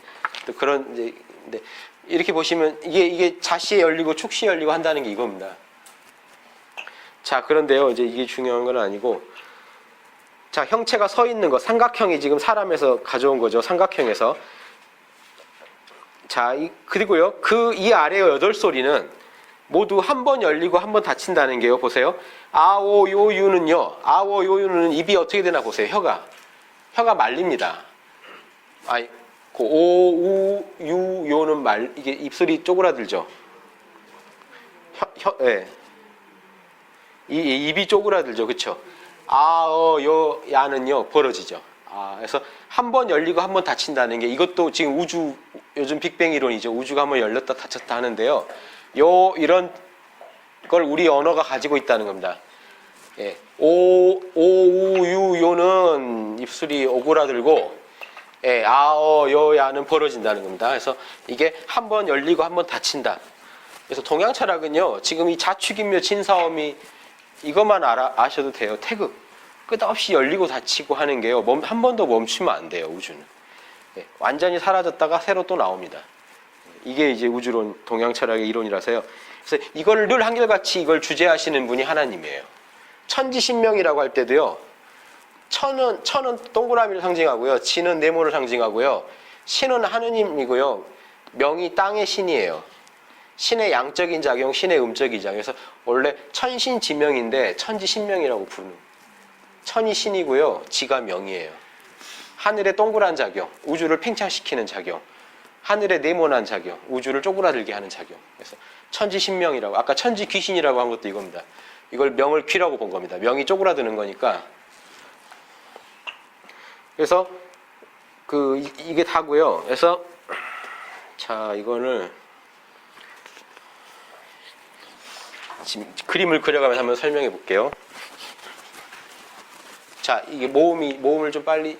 또 그런 이제, 근데 이렇게 보시면 이게 자시에 열리고 축시에 열리고 한다는 게 이겁니다. 자, 그런데요, 이제 이게 중요한 건 아니고, 자, 형체가 서 있는 거, 삼각형이 지금 사람에서 가져온 거죠. 삼각형에서. 자, 그리고요, 이 아래의 8소리는 모두 한 번 열리고 한 번 닫힌다는 게요. 보세요. 아오 요 유는요. 아오 요 유는 입이 어떻게 되나 보세요. 혀가 말립니다. 오, 우, 유, 요는 이게 입술이 쪼그라들죠. 예. 입이 쪼그라들죠. 그쵸? 아, 요, 야는요, 벌어지죠. 그래서 한 번 열리고 한 번 닫힌다는 게, 이것도 지금 요즘 빅뱅 이론이죠. 우주가 한 번 열렸다 닫혔다 하는데요. 이런 걸 우리 언어가 가지고 있다는 겁니다. 예. 오, 우, 유, 요는 입술이 오그라들고, 예, 요, 야는 벌어진다는 겁니다. 그래서 이게 한 번 열리고 한 번 닫힌다. 그래서 동양철학은요, 지금 이 자축인묘 진사오미 이것만 아셔도 돼요. 태극. 끝없이 열리고 닫히고 하는 게요, 한 번도 멈추면 안 돼요, 우주는. 예, 완전히 사라졌다가 새로 또 나옵니다. 이게 이제 우주론, 동양철학의 이론이라서요. 그래서 이걸 늘 한결같이 이걸 주재하시는 분이 하나님이에요. 천지신명이라고 할 때도요. 천은 동그라미를 상징하고요. 지는 네모를 상징하고요. 신은 하느님이고요. 명이 땅의 신이에요. 신의 양적인 작용, 신의 음적인 작용. 그래서 원래 천신지명인데 천지신명이라고 부르는. 천이 신이고요. 지가 명이에요. 하늘의 동그란 작용, 우주를 팽창시키는 작용. 하늘의 네모난 작용, 우주를 쪼그라들게 하는 작용. 그래서 천지신명이라고. 아까 천지귀신이라고 한 것도 이겁니다. 이걸 명을 귀라고 본 겁니다. 명이 쪼그라드는 거니까. 그래서 이게 다고요. 그래서 자, 이거는 지금 그림을 그려가면서 한번 설명해 볼게요. 자, 이게 모음을 좀 빨리,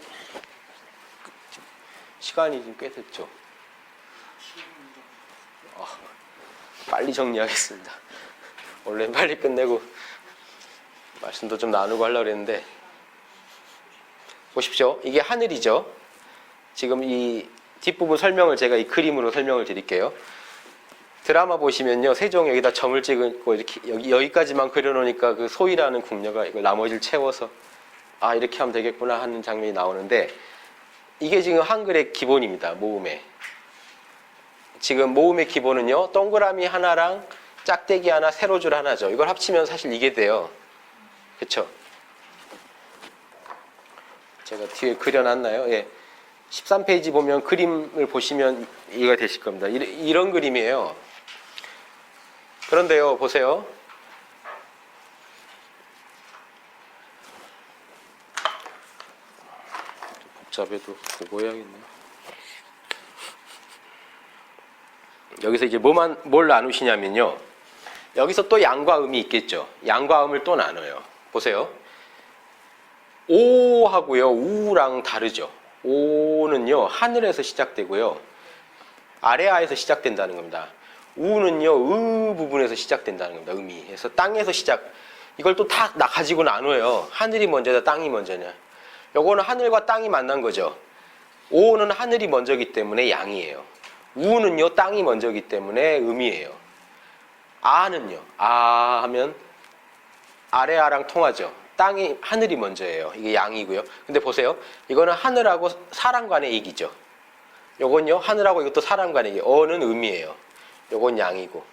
시간이 좀 꽤 됐죠. 빨리 정리하겠습니다. 원래 빨리 끝내고 말씀도 좀 나누고 하려고 했는데, 보십시오. 이게 하늘이죠. 지금 이 뒷부분 설명을 제가 이 그림으로 설명을 드릴게요. 드라마 보시면요, 세종 여기다 점을 찍고 이렇게 여기까지만 그려놓으니까 그 소희라는 궁녀가 이걸 나머지를 채워서 아, 이렇게 하면 되겠구나 하는 장면이 나오는데, 이게 지금 한글의 기본입니다. 모음의. 지금 모음의 기본은요, 동그라미 하나랑 짝대기 하나, 세로줄 하나죠. 이걸 합치면 사실 이게 돼요. 그쵸? 제가 뒤에 그려놨나요? 예. 13페이지 보면 그림을 보시면 이해가 되실 겁니다. 이런 그림이에요. 그런데요, 보세요. 복잡해도 보고 해야겠네요. 여기서 이제 뭘 나누시냐면요. 여기서 또 양과 음이 있겠죠. 양과 음을 또 나눠요. 보세요. 오하고요, 우랑 다르죠. 오는요, 하늘에서 시작되고요. 아래하에서 시작된다는 겁니다. 우는요, 부분에서 시작된다는 겁니다. 음이. 그래서 땅에서 이걸 또 다 가지고 나눠요. 하늘이 먼저냐, 땅이 먼저냐. 요거는 하늘과 땅이 만난 거죠. 오는 하늘이 먼저기 때문에 양이에요. 우는요, 땅이 먼저기 때문에 음이에요. 아는요, 아 하면 아래아랑 통하죠. 하늘이 먼저예요. 이게 양이고요. 근데 보세요. 이거는 하늘하고 사람 간의 얘기죠. 요건요, 하늘하고 이것도 사람 간의 얘기. 어는 음이에요. 요건 양이고,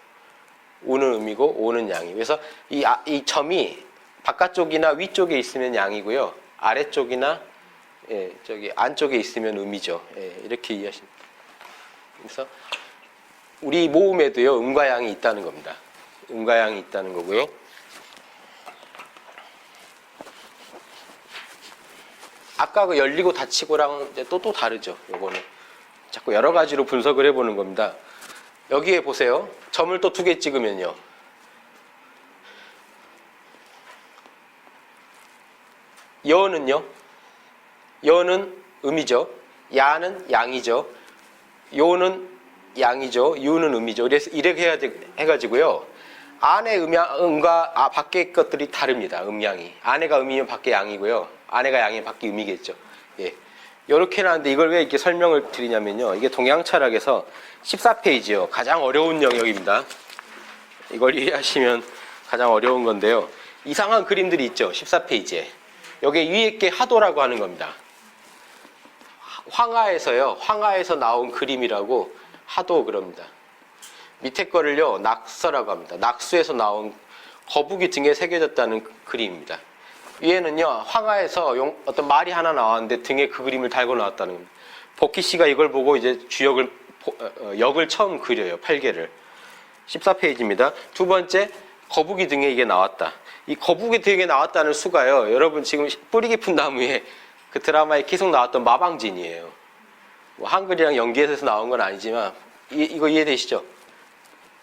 우는 음이고, 오는 양이고. 그래서 이 점이 바깥쪽이나 위쪽에 있으면 양이고요. 아래쪽이나, 저기 안쪽에 있으면 음이죠. 이렇게 이해하시면 됩니다. 그래서 우리 모음에도요, 음과 양이 있다는 겁니다. 음과 양이 있다는 거고요. 아까 그 열리고 닫히고랑 이제 또 다르죠. 요거는 자꾸 여러 가지로 분석을 해보는 겁니다. 여기에 보세요. 점을 또 2개 찍으면요. 여는요. 여는 음이죠. 야는 양이죠. 요는 양이죠. 유는 음이죠. 그래서 이렇게 해가지고요. 안에 음과 밖의 것들이 다릅니다. 음양이. 안에가 음이면 밖에 양이고요. 안에가 양이면 밖에 음이겠죠. 예. 이렇게 해놨는데 이걸 왜 이렇게 설명을 드리냐면요. 이게 동양철학에서 14페이지요. 가장 어려운 영역입니다. 이걸 이해하시면 가장 어려운 건데요. 이상한 그림들이 있죠. 14페이지에. 여기 위에 게 하도라고 하는 겁니다. 황하에서요. 황하에서 나온 그림이라고 하도 그럽니다. 밑에 거를요. 낙서라고 합니다. 낙수에서 나온 거북이 등에 새겨졌다는 그림입니다. 위에는요. 황하에서 어떤 말이 하나 나왔는데 등에 그 그림을 달고 나왔다는 겁니다. 복희 씨가 이걸 보고 이제 역을 처음 그려요. 8개를. 14페이지입니다. 두 번째, 거북이 등에 이게 나왔다. 이 거북이 등에 나왔다는 수가요. 여러분 지금 뿌리 깊은 나무에 그 드라마에 계속 나왔던 마방진이에요. 뭐 한글이랑 연계해서 나온 건 아니지만 이거 이해되시죠?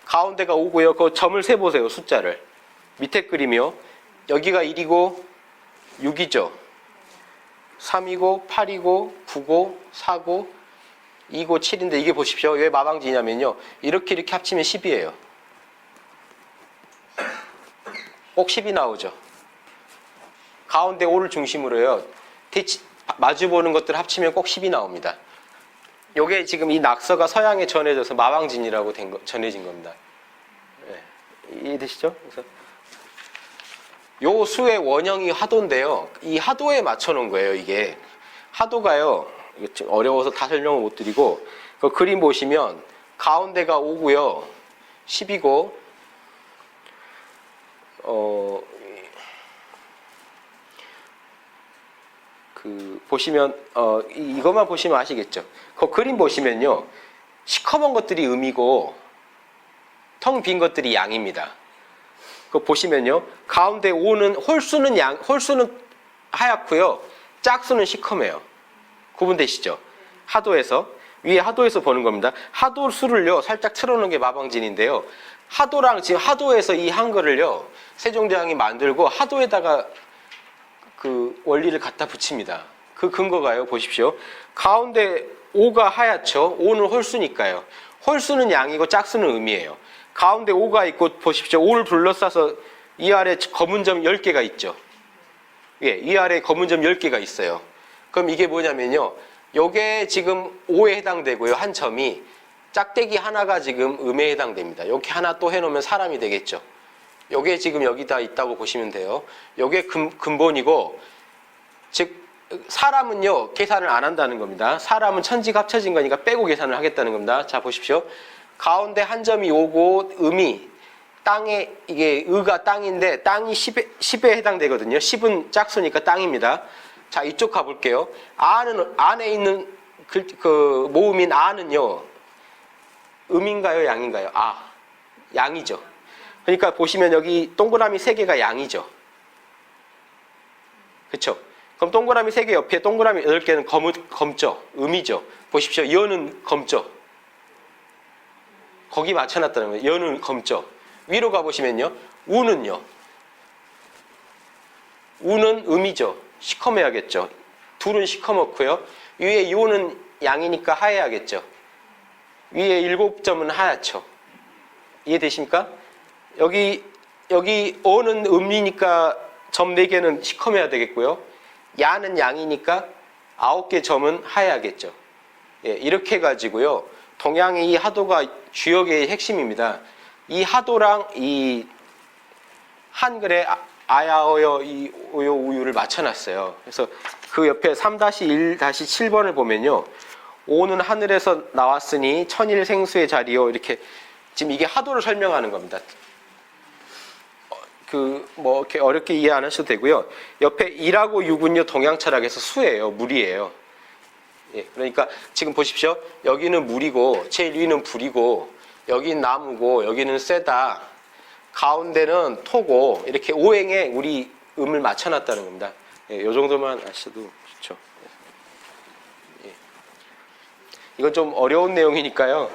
가운데가 5고요. 그 점을 세보세요. 숫자를. 밑에 그림이요. 여기가 1이고 6이죠. 3이고 8이고 9고 4고 2고 7인데 이게 보십시오. 왜 마방지냐면요. 이렇게 합치면 10이에요. 꼭 10이 나오죠. 가운데 5를 중심으로요. 마주보는 것들 합치면 꼭 10이 나옵니다. 요게 지금 이 낙서가 서양에 전해져서 마방진이라고 전해진 겁니다. 네. 이해되시죠? 그래서 요 수의 원형이 하도인데요. 이 하도에 맞춰 놓은 거예요, 이게. 하도가요. 이게 좀 어려워서 다 설명을 못 드리고 그 그림 보시면 가운데가 5고요. 10이고 보시면 이것만 보시면 아시겠죠? 그 그림 보시면요. 시커먼 것들이 음이고 텅 빈 것들이 양입니다. 그 보시면요. 가운데 5는 홀수는 하얗고요. 짝수는 시커매요. 구분되시죠? 하도에서 위에 하도에서 보는 겁니다. 하도 수를요. 살짝 틀어놓은 게 마방진인데요. 하도랑 지금 하도에서 이 한글을요. 세종대왕이 만들고 하도에다가 그 원리를 갖다 붙입니다. 그 근거가요. 보십시오. 가운데 5가 하얗죠. 5는 홀수니까요. 홀수는 양이고 짝수는 음이에요. 가운데 5가 있고 보십시오. 5를 둘러싸서 이 아래 검은 점 10개가 있죠. 예, 이 아래 검은 점 10개가 있어요. 그럼 이게 뭐냐면요. 요게 지금 5에 해당되고요. 한 점이 짝대기 하나가 지금 음에 해당됩니다. 이렇게 하나 또 해놓으면 사람이 되겠죠. 요게 지금 여기다 있다고 보시면 돼요. 요게 근본이고 즉 사람은요. 계산을 안 한다는 겁니다. 사람은 천지가 합쳐진 거니까 빼고 계산을 하겠다는 겁니다. 자 보십시오. 가운데 한 점이 오고 음이 땅에 이게 의가 땅인데 땅이 10에 해당되거든요. 10은 짝수니까 땅입니다. 자 이쪽 가볼게요. 안에 있는 그 모음인 아는요. 음인가요? 양인가요? 양이죠. 그러니까 보시면 여기 동그라미 3개가 양이죠. 그렇죠? 그럼 동그라미 3개 옆에 동그라미 8개는 검죠. 음이죠. 보십시오. 여는 검죠. 거기 맞춰놨다는 거예요. 여는 검죠. 위로 가보시면요. 우는요. 우는 음이죠. 시커매야겠죠. 둘은 시커멓고요. 위에 요는 양이니까 하얘야겠죠. 위에 7점은 하얗죠. 이해되십니까? 여기 어는 음이니까 점 4개는 시커매야 되겠고요. 야는 양이니까 9개 점은 하얘야겠죠. 예, 이렇게 해가지고요. 동양의 이 하도가 주역의 핵심입니다. 이 하도랑 이 한글의 아야어여 이 오요 우유를 맞춰놨어요. 그래서 그 옆에 3-1-7번을 보면요. 5는 하늘에서 나왔으니 천일 생수의 자리요. 이렇게 지금 이게 하도를 설명하는 겁니다. 이렇게 어렵게 이해 안 하셔도 되고요. 옆에 2하고 6은요. 동양 철학에서 수예요. 물이에요. 예, 그러니까 지금 보십시오. 여기는 물이고 제일 위는 불이고 여기는 나무고 여기는 쇠다. 가운데는 토고 이렇게 오행에 우리 음을 맞춰놨다는 겁니다. 예, 이 정도만 아셔도 좋죠. 예. 이건 좀 어려운 내용이니까요.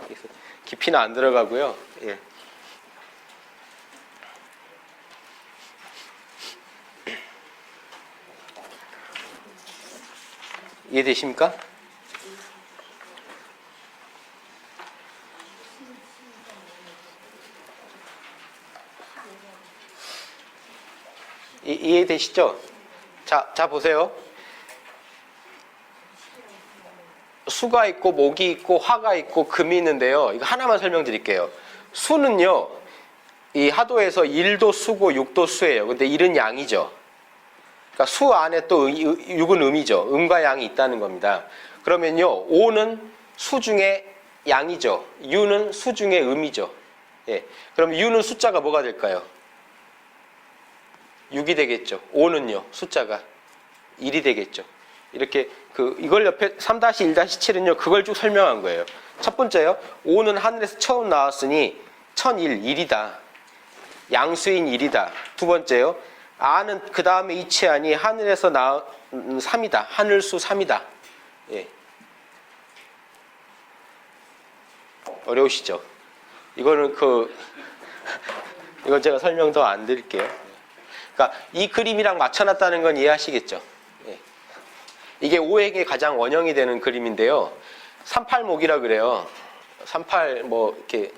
깊이는 안 들어가고요. 예. 이해되십니까? 이해되시죠? 자 보세요. 수가 있고 목이 있고 화가 있고 금이 있는데요. 이거 하나만 설명드릴게요. 수는요. 이 하도에서 1도 수고 6도 수예요. 근데 1은 양이죠. 그러니까 수 안에 또 6은 음이죠. 음과 양이 있다는 겁니다. 그러면요. 5는 수 중에 양이죠. 유는 수 중에 음이죠. 예. 그럼 유는 숫자가 뭐가 될까요? 6이 되겠죠. 5는요. 숫자가 1이 되겠죠. 이렇게 이걸 옆에 3-1-7은요. 그걸 쭉 설명한 거예요. 첫 번째요. 5는 하늘에서 처음 나왔으니 천일 1이다. 양수인 1이다. 두 번째요. 아는 그 다음에 이치하니 하늘에서 나온 3이다. 하늘수 3이다. 예. 어려우시죠? 이거는 이건 제가 설명 더 안 드릴게요. 그러니까 이 그림이랑 맞춰놨다는 건 이해하시겠죠? 예. 이게 오행의 가장 원형이 되는 그림인데요. 38목이라 그래요. 38 이렇게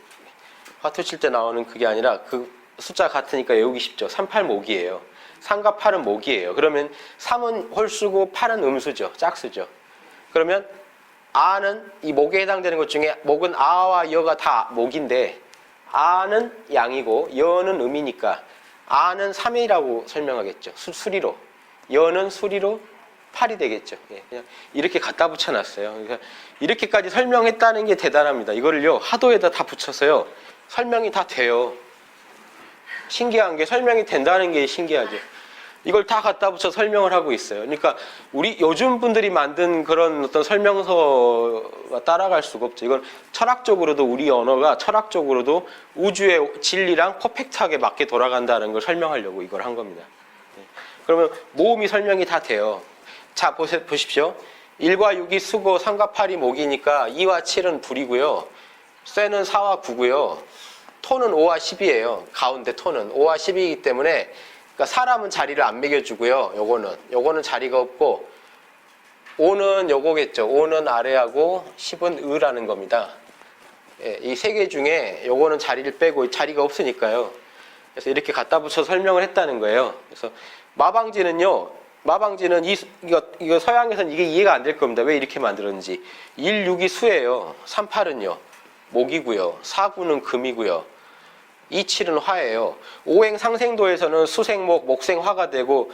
화투 칠 때 나오는 그게 아니라 그 숫자 같으니까 외우기 쉽죠. 38목이에요. 3과 8은 목이에요. 그러면 3은 홀수고 8은 음수죠. 짝수죠. 그러면 아는 이 목에 해당되는 것 중에 목은 아와 여가 다 목인데 아는 양이고 여는 음이니까 아는 3이라고 설명하겠죠. 수리로. 여는 수리로 8이 되겠죠. 예, 그냥 이렇게 갖다 붙여놨어요. 그러니까 이렇게까지 설명했다는 게 대단합니다. 이거를요 하도에다 다 붙였어요. 설명이 다 돼요. 신기한 게 설명이 된다는 게 신기하죠. 이걸 다 갖다 붙여 설명을 하고 있어요. 그러니까 우리 요즘 분들이 만든 그런 어떤 설명서가 따라갈 수가 없죠. 이건 철학적으로도 우리 언어가 철학적으로도 우주의 진리랑 퍼펙트하게 맞게 돌아간다는 걸 설명하려고 이걸 한 겁니다. 그러면 모음이 설명이 다 돼요. 자, 보십시오. 1과 6이 수고, 3과 8이 목이니까 2와 7은 불이고요. 쇠는 4와 9고요. 토는 5와 10이에요. 가운데 토는 5와 10이기 때문에 그러니까 사람은 자리를 안 매겨주고요. 요거는 자리가 없고 5는 요거겠죠. 5는 아래하고 10은 을라는 겁니다. 예, 이 세 개 중에 요거는 자리를 빼고 자리가 없으니까요. 그래서 이렇게 갖다 붙여 설명을 했다는 거예요. 그래서 마방지는 이거 서양에서는 이게 이해가 안 될 겁니다. 왜 이렇게 만들었는지. 1, 6이 수예요. 3, 8은요. 목이고요. 4, 9는 금이고요. 2, 7은 화예요. 오행 상생도에서는 수생목, 목생화가 되고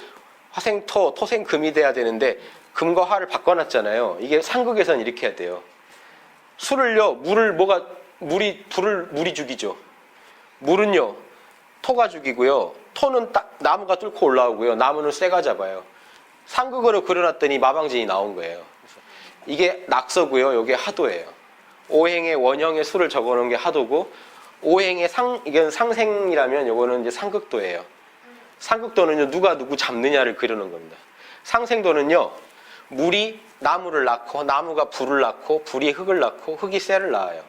화생토, 토생금이 돼야 되는데 금과 화를 바꿔놨잖아요. 이게 상극에서는 이렇게 해야 돼요. 술을요, 물이 죽이죠. 물은요, 토가 죽이고요. 토는 나무가 뚫고 올라오고요. 나무는 쇠가 잡아요. 상극으로 그려놨더니 마방진이 나온 거예요. 그래서 이게 낙서고요. 이게 하도예요. 오행의 원형의 수를 적어놓은 게 하도고, 오행의 이건 상생이라면 요거는 이제 상극도예요. 상극도는요, 누가 누구 잡느냐를 그려놓은 겁니다. 상생도는요, 물이 나무를 낳고, 나무가 불을 낳고, 불이 흙을 낳고, 흙이 쇠를 낳아요.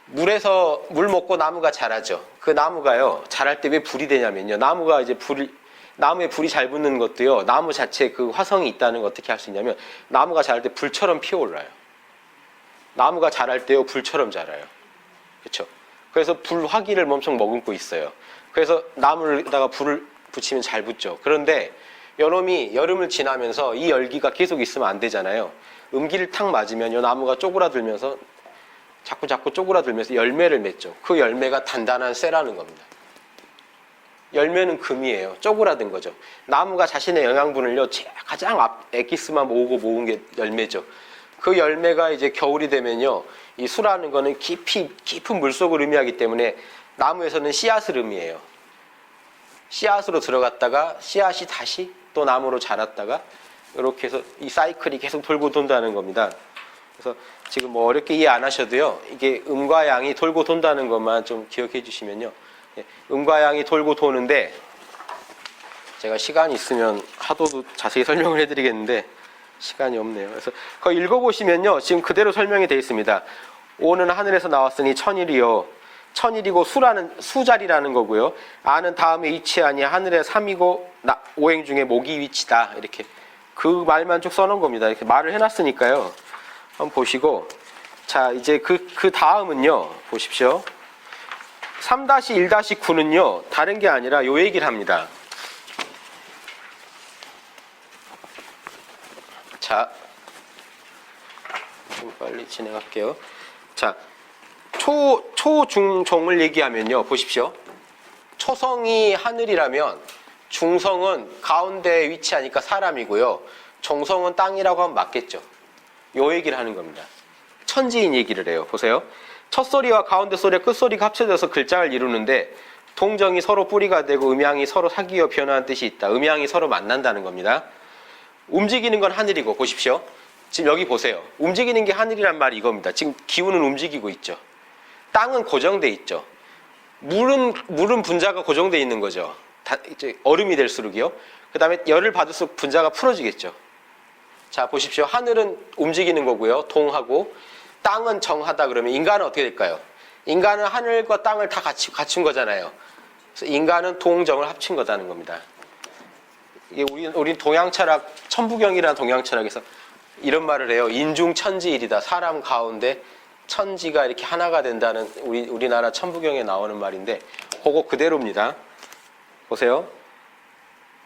물 먹고 나무가 자라죠. 그 나무가요, 자랄 때 왜 불이 되냐면요. 나무에 불이 잘 붙는 것도요, 나무 자체에 그 화성이 있다는 거 어떻게 할 수 있냐면, 나무가 자랄 때 불처럼 피어올라요. 나무가 자랄 때요, 불처럼 자라요. 그렇죠? 그래서 불 화기를 엄청 머금고 있어요. 그래서 나무에다가 불을 붙이면 잘 붙죠. 그런데 요놈이 여름을 지나면서 이 열기가 계속 있으면 안 되잖아요. 음기를 탁 맞으면 요 나무가 쪼그라들면서 자꾸 쪼그라들면서 열매를 맺죠. 그 열매가 단단한 쇠라는 겁니다. 열매는 금이에요. 쪼그라든 거죠. 나무가 자신의 영양분을요, 가장 엑기스만 모은 게 열매죠. 그 열매가 이제 겨울이 되면요, 이 수라는 거는 깊은 물속을 의미하기 때문에 나무에서는 씨앗을 의미해요. 씨앗으로 들어갔다가 씨앗이 다시 또 나무로 자랐다가 이렇게 해서 이 사이클이 계속 돌고 돈다는 겁니다. 그래서 지금 뭐 어렵게 이해 안 하셔도요, 이게 음과 양이 돌고 돈다는 것만 좀 기억해 주시면요. 음과 양이 돌고 도는데, 제가 시간이 있으면 하도도 자세히 설명을 해드리겠는데 시간이 없네요. 그래서 그거 읽어보시면요, 지금 그대로 설명이 되어 있습니다. 오는 하늘에서 나왔으니 천일이요. 천일이고 수자리라는 거고요. 아는 다음에 위치하니 하늘의 3이고 오행 중에 목이 위치다. 이렇게 그 말만 쭉 써놓은 겁니다. 이렇게 말을 해놨으니까요. 한번 보시고, 자, 이제 그 다음은요, 보십시오. 3-1-9는요, 다른 게 아니라 요 얘기를 합니다. 자, 좀 빨리 진행할게요. 자, 초중종을 얘기하면요, 보십시오. 초성이 하늘이라면 중성은 가운데에 위치하니까 사람이고요. 종성은 땅이라고 하면 맞겠죠. 요 얘기를 하는 겁니다. 천지인 얘기를 해요. 보세요. 첫 소리와 가운데 소리와 끝 소리가 합쳐져서 글자를 이루는데, 동정이 서로 뿌리가 되고 음양이 서로 사귀어 변화하는 뜻이 있다. 음양이 서로 만난다는 겁니다. 움직이는 건 하늘이고, 보십시오. 지금 여기 보세요. 움직이는 게 하늘이란 말이 이겁니다. 지금 기운은 움직이고 있죠. 땅은 고정돼 있죠. 물은 분자가 고정돼 있는 거죠. 이제 얼음이 될수록이요. 그 다음에 열을 받을수록 분자가 풀어지겠죠. 자, 보십시오. 하늘은 움직이는 거고요. 동하고, 땅은 정하다 그러면 인간은 어떻게 될까요? 인간은 하늘과 땅을 다 갖춘 거잖아요. 그래서 인간은 동정을 합친 거다는 겁니다. 이게 우리 동양철학, 천부경이라는 동양철학에서 이런 말을 해요. 인중천지일이다. 사람 가운데 천지가 이렇게 하나가 된다는 우리나라 천부경에 나오는 말인데, 그거 그대로입니다. 보세요.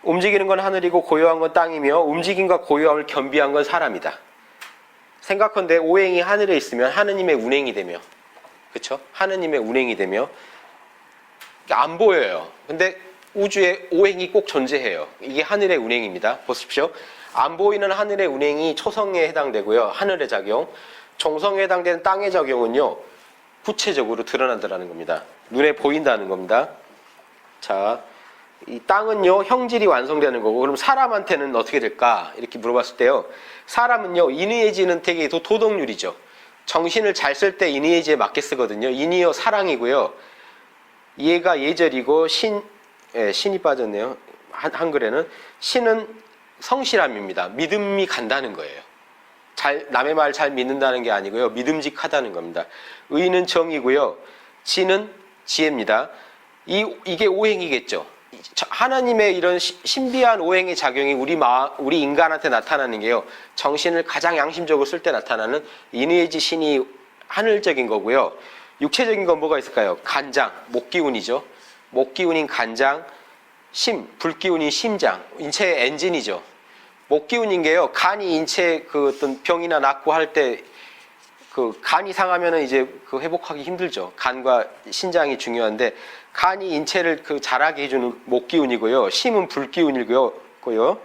움직이는 건 하늘이고 고요한 건 땅이며, 움직임과 고요함을 겸비한 건 사람이다. 생각컨대 오행이 하늘에 있으면 하느님의 운행이 되며, 그렇죠? 하느님의 운행이 되며 안 보여요. 근데 우주에 오행이 꼭 존재해요. 이게 하늘의 운행입니다. 보십시오. 안 보이는 하늘의 운행이 초성에 해당되고요. 하늘의 작용. 종성에 해당되는 땅의 작용은요. 구체적으로 드러난다는 겁니다. 눈에 보인다는 겁니다. 자, 이 땅은요. 형질이 완성되는 거고 그럼 사람한테는 어떻게 될까? 이렇게 물어봤을 때요. 사람은요. 인의해지는 되게 도덕률이죠. 정신을 잘 쓸 때 인의해지에 맞게 쓰거든요. 인이요 사랑이고요. 얘가 예절이고 신이 빠졌네요. 한글에는 신은 성실함입니다. 믿음이 간다는 거예요. 남의 말 잘 믿는다는 게 아니고요. 믿음직하다는 겁니다. 의는 정이고요. 지는 지혜입니다. 이게 오행이겠죠. 하나님의 이런 신비한 오행의 작용이 우리 인간한테 나타나는 게요. 정신을 가장 양심적으로 쓸 때 나타나는 인의지 신이 하늘적인 거고요. 육체적인 건 뭐가 있을까요? 간장, 목기운이죠. 목기운인 간장, 불기운인 심장, 인체의 엔진이죠. 목기운인 게요. 간이 인체 그 어떤 병이나 낫고 할 때 그 간이 상하면은 이제 그 회복하기 힘들죠. 간과 신장이 중요한데 간이 인체를 그 자라게 해주는 목기운이고요. 심은 불기운이고요.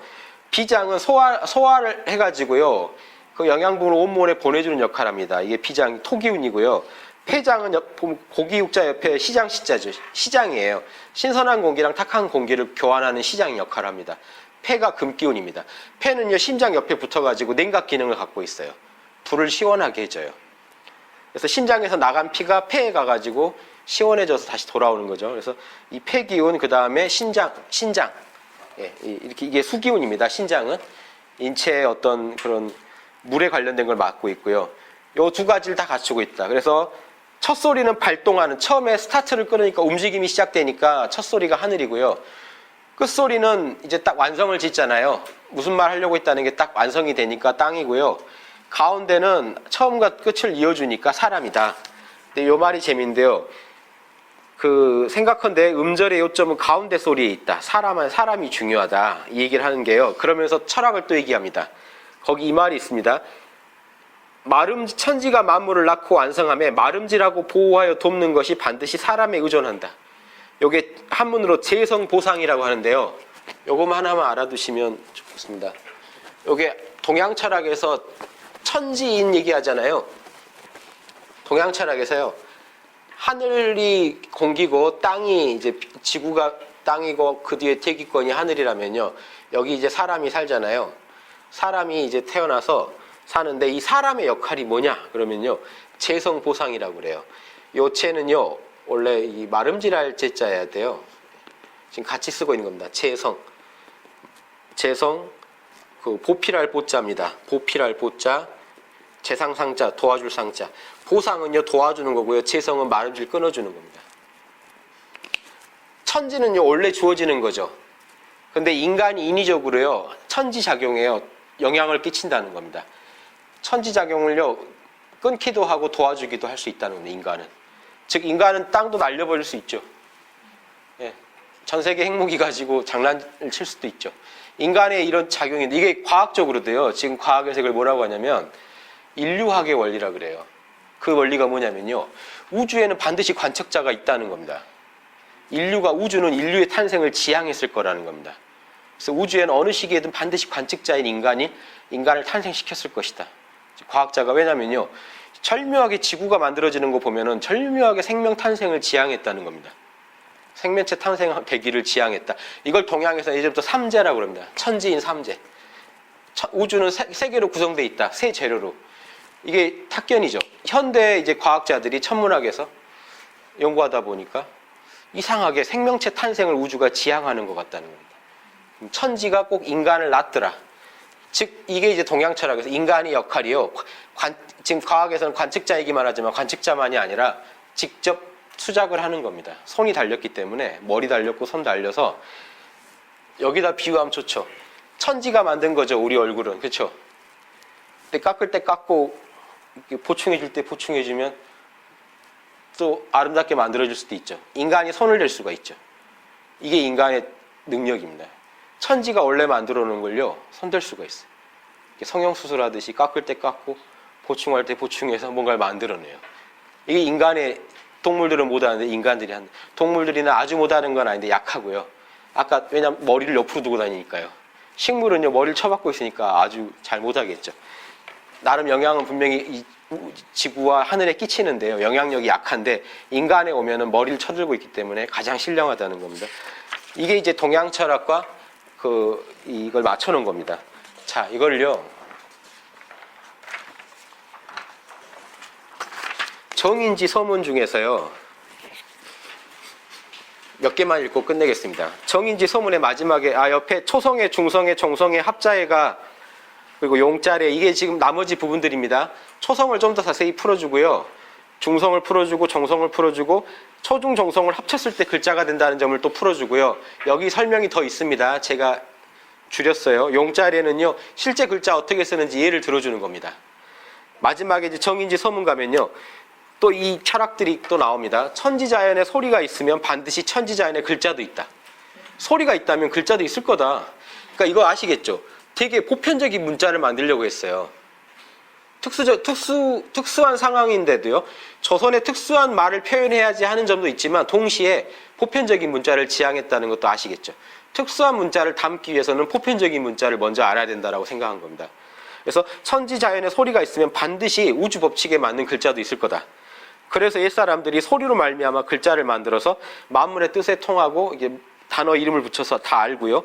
비장은 소화를 해가지고요. 그 영양분을 온몸에 보내주는 역할을 합니다. 이게 비장이 토기운이고요. 폐장은 고기 육자 옆에 시장 시자죠. 시장이에요. 신선한 공기랑 탁한 공기를 교환하는 시장 역할을 합니다. 폐가 금기운입니다. 폐는요 심장 옆에 붙어가지고 냉각 기능을 갖고 있어요. 불을 시원하게 해줘요. 그래서 심장에서 나간 피가 폐에 가가지고 시원해져서 다시 돌아오는 거죠. 그래서 이 폐기운 그 다음에 신장, 예, 이렇게 이게 수기운입니다. 신장은 인체의 어떤 그런 물에 관련된 걸 맡고 있고요. 요 두 가지를 다 갖추고 있다. 그래서 첫 소리는 발동하는 처음에 스타트를 끊으니까 움직임이 시작되니까 첫 소리가 하늘이고요. 끝소리는 이제 딱 완성을 짓잖아요. 무슨 말 하려고 했다는 게 딱 완성이 되니까 땅이고요. 가운데는 처음과 끝을 이어주니까 사람이다. 근데 요 말이 재미인데요. 그 생각컨대 음절의 요점은 가운데 소리에 있다. 사람이 중요하다. 이 얘기를 하는 게요. 그러면서 철학을 또 얘기합니다. 거기 이 말이 있습니다. 천지가 만물을 낳고 완성함에 마름지라고 보호하여 돕는 것이 반드시 사람에 의존한다. 요게 한문으로 재성보상이라고 하는데요. 요거만 하나만 알아두시면 좋겠습니다. 요게 동양 철학에서 천지인 얘기하잖아요. 동양 철학에서요. 하늘이 공기고 땅이 이제 지구가 땅이고 그 뒤에 대기권이 하늘이라면요. 여기 이제 사람이 살잖아요. 사람이 이제 태어나서 사는데 이 사람의 역할이 뭐냐? 그러면요. 재성보상이라고 그래요. 요 체는요. 원래 이 마름질할 제자여야 돼요. 지금 같이 쓰고 있는 겁니다. 재성, 그 보필할 보자입니다. 보필할 보자, 재상상자, 도와줄 상자. 보상은요 도와주는 거고요. 재성은 마름질 끊어주는 겁니다. 천지는요 원래 주어지는 거죠. 근데 인간이 인위적으로요 천지작용에요 영향을 끼친다는 겁니다. 천지작용을요 끊기도 하고 도와주기도 할 수 있다는 겁니다. 인간은. 즉 인간은 땅도 날려버릴 수 있죠. 예, 전 세계 핵무기 가지고 장난을 칠 수도 있죠. 인간의 이런 작용인데 이게 과학적으로도요. 지금 과학에서 이걸 뭐라고 하냐면 인류학의 원리라 그래요. 그 원리가 뭐냐면요. 우주에는 반드시 관측자가 있다는 겁니다. 우주는 인류의 탄생을 지향했을 거라는 겁니다. 그래서 우주에는 어느 시기에든 반드시 관측자인 인간을 탄생시켰을 것이다. 과학자가 왜냐면요. 절묘하게 지구가 만들어지는 거 보면은 절묘하게 생명 탄생을 지향했다는 겁니다. 생명체 탄생 계기를 지향했다. 이걸 동양에서 예전부터 삼재라고 합니다. 천지인 삼재. 우주는 세 개로 구성되어 있다. 세 재료로. 이게 탁견이죠. 현대 이제 과학자들이 천문학에서 연구하다 보니까 이상하게 생명체 탄생을 우주가 지향하는 것 같다는 겁니다. 천지가 꼭 인간을 낳더라. 즉 이게 이제 동양 철학에서 인간의 역할이요. 지금 과학에서는 관측자 얘기만 하지만 관측자만이 아니라 직접 수작을 하는 겁니다. 손이 달렸기 때문에 머리 달렸고 손 달려서 여기다 비유하면 좋죠. 천지가 만든 거죠. 우리 얼굴은. 그렇죠? 근데 깎을 때 깎고 보충해 줄 때 보충해 주면 또 아름답게 만들어줄 수도 있죠. 인간이 손을 댈 수가 있죠. 이게 인간의 능력입니다. 천지가 원래 만들어 놓은 걸요. 손댈 수가 있어요. 성형수술하듯이 깎을 때 깎고 보충할 때 보충해서 뭔가를 만들어내요. 이게 인간의 동물들은 못하는데 인간들이 한 동물들이는 아주 못하는 건 아닌데 약하고요. 아까 왜냐면 머리를 옆으로 두고 다니니까요. 식물은요 머리를 쳐박고 있으니까 아주 잘 못하겠죠. 나름 영향은 분명히 이 지구와 하늘에 끼치는데요. 영향력이 약한데 인간에 오면은 머리를 쳐들고 있기 때문에 가장 신령하다는 겁니다. 이게 이제 동양 철학과 이걸 맞춰놓은 겁니다. 자, 이걸요. 정인지 서문 중에서요. 몇 개만 읽고 끝내겠습니다. 정인지 서문의 마지막에 옆에 초성에, 중성에, 정성에, 합자에가 그리고 용자래 이게 지금 나머지 부분들입니다. 초성을 좀 더 자세히 풀어주고요. 중성을 풀어주고 정성을 풀어주고 초중 정성을 합쳤을 때 글자가 된다는 점을 또 풀어주고요. 여기 설명이 더 있습니다. 제가 줄였어요. 용자래는요. 실제 글자 어떻게 쓰는지 예를 들어주는 겁니다. 마지막에 이제 정인지 서문 가면요. 또 이 철학들이 또 나옵니다. 천지자연에 소리가 있으면 반드시 천지자연에 글자도 있다. 소리가 있다면 글자도 있을 거다. 그러니까 이거 아시겠죠? 되게 보편적인 문자를 만들려고 했어요. 특수한 상황인데도요. 조선의 특수한 말을 표현해야지 하는 점도 있지만 동시에 보편적인 문자를 지향했다는 것도 아시겠죠? 특수한 문자를 담기 위해서는 보편적인 문자를 먼저 알아야 된다고 생각한 겁니다. 그래서 천지자연에 소리가 있으면 반드시 우주 법칙에 맞는 글자도 있을 거다. 그래서 옛사람들이 소리로 말미암아 글자를 만들어서 만물의 뜻에 통하고 이게 단어 이름을 붙여서 다 알고요.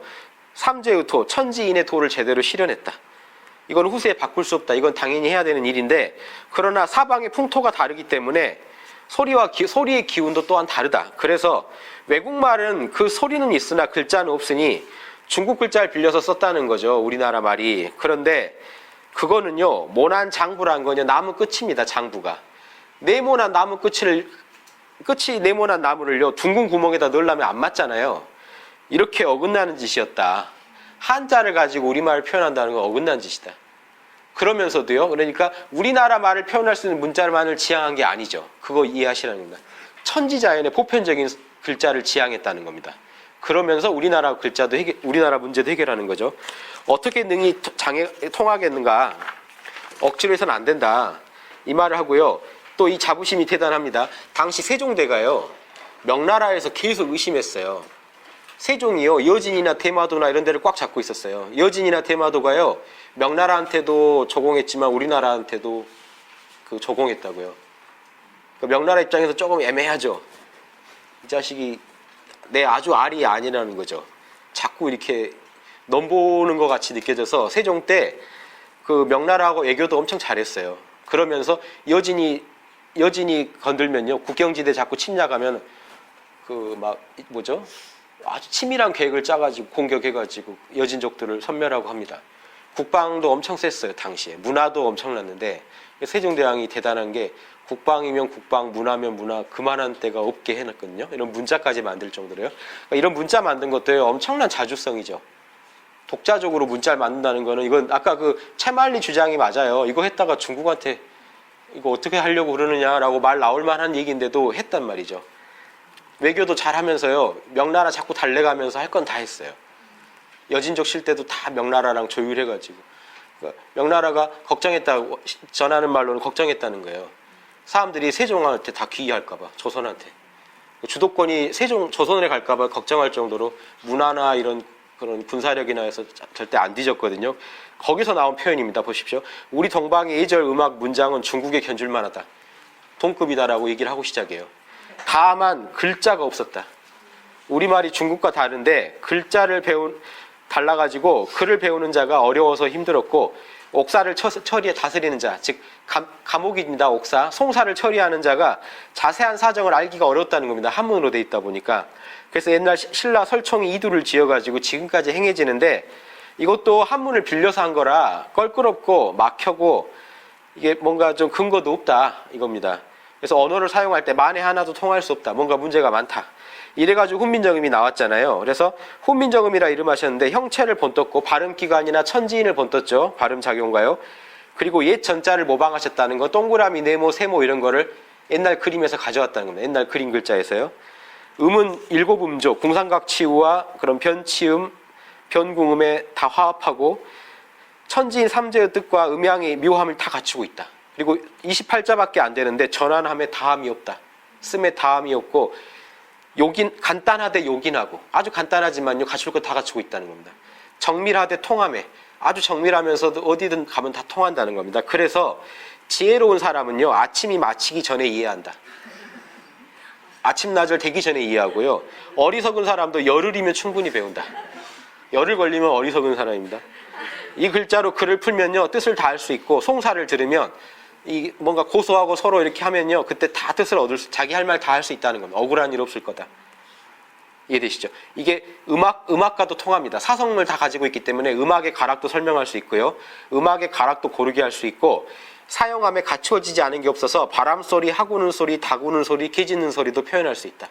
삼재의 토, 천지인의 토를 제대로 실현했다. 이건 후세에 바꿀 수 없다. 이건 당연히 해야 되는 일인데 그러나 사방의 풍토가 다르기 때문에 소리의 기운도 또한 다르다. 그래서 외국말은 그 소리는 있으나 글자는 없으니 중국 글자를 빌려서 썼다는 거죠. 우리나라 말이. 그런데 그거는요. 모난장부란 거냐 나무 끝입니다. 장부가. 네모난 나무 끝이 네모난 나무를요. 둥근 구멍에다 넣으려면 안 맞잖아요. 이렇게 어긋나는 짓이었다. 한자를 가지고 우리말을 표현한다는 건 어긋난 짓이다. 그러면서도요. 그러니까 우리나라 말을 표현할 수 있는 문자만을 지향한 게 아니죠. 그거 이해하시라는 겁니다. 천지자연의 보편적인 글자를 지향했다는 겁니다. 그러면서 우리나라 우리나라 문제도 해결하는 거죠. 어떻게 능히 통하겠는가? 억지로 해서는 안 된다. 이 말을 하고요. 또 이 자부심이 대단합니다. 당시 세종대가요. 명나라에서 계속 의심했어요. 세종이요. 여진이나 대마도나 이런 데를 꽉 잡고 있었어요. 여진이나 대마도가요. 명나라한테도 조공했지만 우리나라한테도 조공했다고요. 명나라 입장에서 조금 애매하죠. 이 자식이 내 아주 알이 아니라는 거죠. 자꾸 이렇게 넘보는 것 같이 느껴져서 세종 때 명나라하고 외교도 엄청 잘했어요. 그러면서 여진이 건들면요. 국경지대 자꾸 침략하면 아주 치밀한 계획을 짜가지고 공격해가지고 여진족들을 섬멸하고 합니다. 국방도 엄청 셌어요. 당시에. 문화도 엄청났는데 세종대왕이 대단한 게 국방이면 국방, 문화면 문화 그만한 데가 없게 해놨거든요. 이런 문자까지 만들 정도로요. 그러니까 이런 문자 만든 것도요. 엄청난 자주성이죠. 독자적으로 문자를 만든다는 거는 이건 아까 채말리 주장이 맞아요. 이거 했다가 중국한테 이거 어떻게 하려고 그러느냐라고 말 나올 만한 얘기인데도 했단 말이죠. 외교도 잘하면서요. 명나라 자꾸 달래가면서 할 건 다 했어요. 여진족 실 때도 다 명나라랑 조율해가지고 그러니까 명나라가 걱정했다고 전하는 말로는 걱정했다는 거예요. 사람들이 세종한테 다 귀의할까봐 조선한테 주도권이 조선에 갈까봐 걱정할 정도로 문화나 이런 그런 군사력이나 해서 절대 안 뒤졌거든요. 거기서 나온 표현입니다. 보십시오. 우리 동방의 예절 음악 문장은 중국에 견줄만 하다. 동급이다라고 얘기를 하고 시작해요. 다만 글자가 없었다. 우리말이 중국과 다른데 글자를 달라가지고 글을 배우는 자가 어려워서 힘들었고 옥사를 다스리는 자, 즉 감옥입니다. 옥사, 송사를 처리하는 자가 자세한 사정을 알기가 어렵다는 겁니다. 한문으로 돼 있다 보니까. 그래서 옛날 신라 설총이 이두를 지어가지고 지금까지 행해지는데 이것도 한문을 빌려서 한 거라 껄끄럽고 막혀고 이게 뭔가 좀 근거도 없다 이겁니다. 그래서 언어를 사용할 때 만에 하나도 통할 수 없다. 뭔가 문제가 많다. 이래가지고 훈민정음이 나왔잖아요. 그래서 훈민정음이라 이름하셨는데 형체를 본떴고 발음기관이나 천지인을 본떴죠. 발음작용가요. 그리고 옛 전자를 모방하셨다는 거 동그라미, 네모, 세모 이런 거를 옛날 그림에서 가져왔다는 겁니다. 옛날 그림 글자에서요. 음은 일곱 음조, 궁상각치우와 그런 변치음, 변궁음에 다 화합하고 천지인 삼재의 뜻과 음양의 묘함을 다 갖추고 있다. 그리고 28자밖에 안 되는데 전환함에 다함이 없다. 씀에 다함이 없고 간단하되 요긴하고 아주 간단하지만요 갖출 거 다 갖추고 있다는 겁니다. 정밀하되 통함에 아주 정밀하면서도 어디든 가면 다 통한다는 겁니다. 그래서 지혜로운 사람은요 아침이 마치기 전에 이해한다. 아침 낮을 되기 전에 이해하고요. 어리석은 사람도 열흘이면 충분히 배운다. 열흘 걸리면 어리석은 사람입니다. 이 글자로 글을 풀면요 뜻을 다 알 수 있고 송사를 들으면 이 뭔가 고소하고 서로 이렇게 하면요 그때 다 뜻을 자기 할 말 다 할 수 있다는 겁니다. 억울한 일 없을 거다. 이해되시죠? 이게 음악과도 통합니다. 사성을 다 가지고 있기 때문에 음악의 가락도 설명할 수 있고요. 음악의 가락도 고르게 할 수 있고 사용함에 갖추어지지 않은 게 없어서 바람 소리, 하구는 소리, 다구는 소리, 개 짖는 소리도 표현할 수 있다.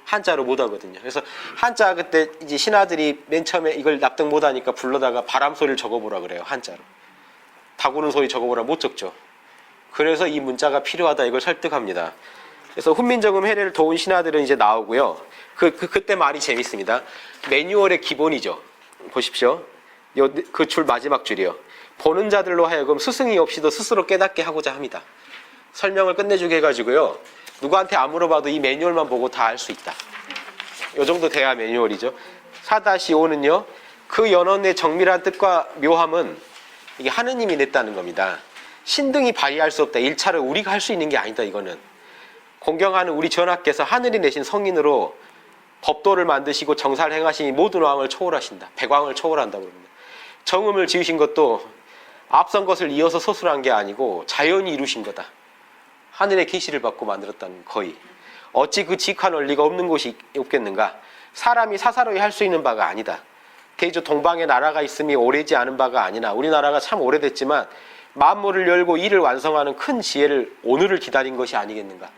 한자로 못 하거든요. 그래서 한자 그때 이제 신하들이 맨 처음에 이걸 납득 못 하니까 불러다가 바람 소리를 적어보라 그래요. 한자로. 다구는 소리 적어보라 못 적죠. 그래서 이 문자가 필요하다 이걸 설득합니다. 그래서 훈민정음 해례를 도운 신하들은 이제 나오고요. 그때 말이 재밌습니다. 매뉴얼의 기본이죠. 보십시오. 그 줄 마지막 줄이요. 보는 자들로 하여금 스승이 없이도 스스로 깨닫게 하고자 합니다. 설명을 끝내주게 해가지고요. 누구한테 안 물어봐도 이 매뉴얼만 보고 다 알 수 있다. 이 정도 돼야 매뉴얼이죠. 4-5는요. 그 연언의 정밀한 뜻과 묘함은 이게 하느님이 냈다는 겁니다. 신등이 발휘할 수 없다. 1차를 우리가 할 수 있는 게 아니다. 이거는. 공경하는 우리 전하께서 하늘이 내신 성인으로 법도를 만드시고 정사를 행하시니 모든 왕을 초월하신다. 백왕을 초월한다고 합니다. 정음을 지으신 것도 앞선 것을 이어서 서술한 게 아니고 자연히 이루신 거다. 하늘의 계시를 받고 만들었다는 거의. 어찌 그 지익한 원리가 없는 곳이 없겠는가. 사람이 사사로이 할 수 있는 바가 아니다. 대조 동방에 나라가 있음이 오래지 않은 바가 아니나 우리나라가 참 오래됐지만 만물을 열고 이를 완성하는 큰 지혜를 오늘을 기다린 것이 아니겠는가.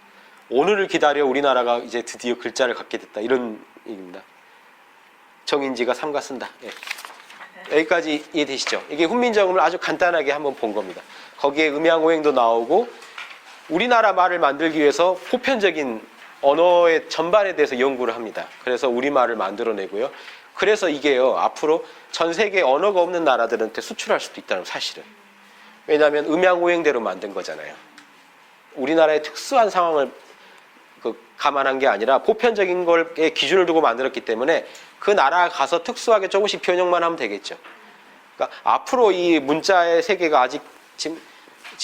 오늘을 기다려 우리나라가 이제 드디어 글자를 갖게 됐다. 이런 얘기입니다. 정인지가 삼가 쓴다. 예. 여기까지 이해되시죠? 이게 훈민정음을 아주 간단하게 한번 본 겁니다. 거기에 음양오행도 나오고 우리나라 말을 만들기 위해서 보편적인 언어의 전반에 대해서 연구를 합니다. 그래서 우리말을 만들어내고요. 그래서 이게요 앞으로 전 세계 언어가 없는 나라들한테 수출할 수도 있다는 사실은. 왜냐하면 음양오행대로 만든 거잖아요. 우리나라의 특수한 상황을 감안한 게 아니라 보편적인 걸에 기준을 두고 만들었기 때문에 그 나라 가서 특수하게 조금씩 변형만 하면 되겠죠. 그러니까 앞으로 이 문자의 세계가 아직 지금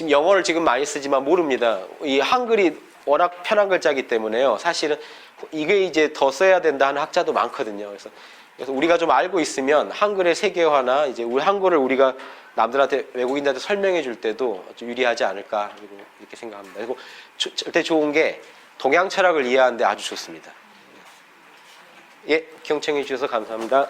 영어를 지금 많이 쓰지만 모릅니다. 이 한글이 워낙 편한 글자이기 때문에요. 사실은 이게 이제 더 써야 된다 하는 학자도 많거든요. 그래서 우리가 좀 알고 있으면 한글의 세계화나 이제 우리 한글을 우리가 남들한테 외국인들한테 설명해 줄 때도 좀 유리하지 않을까 이렇게 생각합니다. 그리고 절대 좋은 게 동양 철학을 이해하는데 아주 좋습니다. 예, 경청해 주셔서 감사합니다.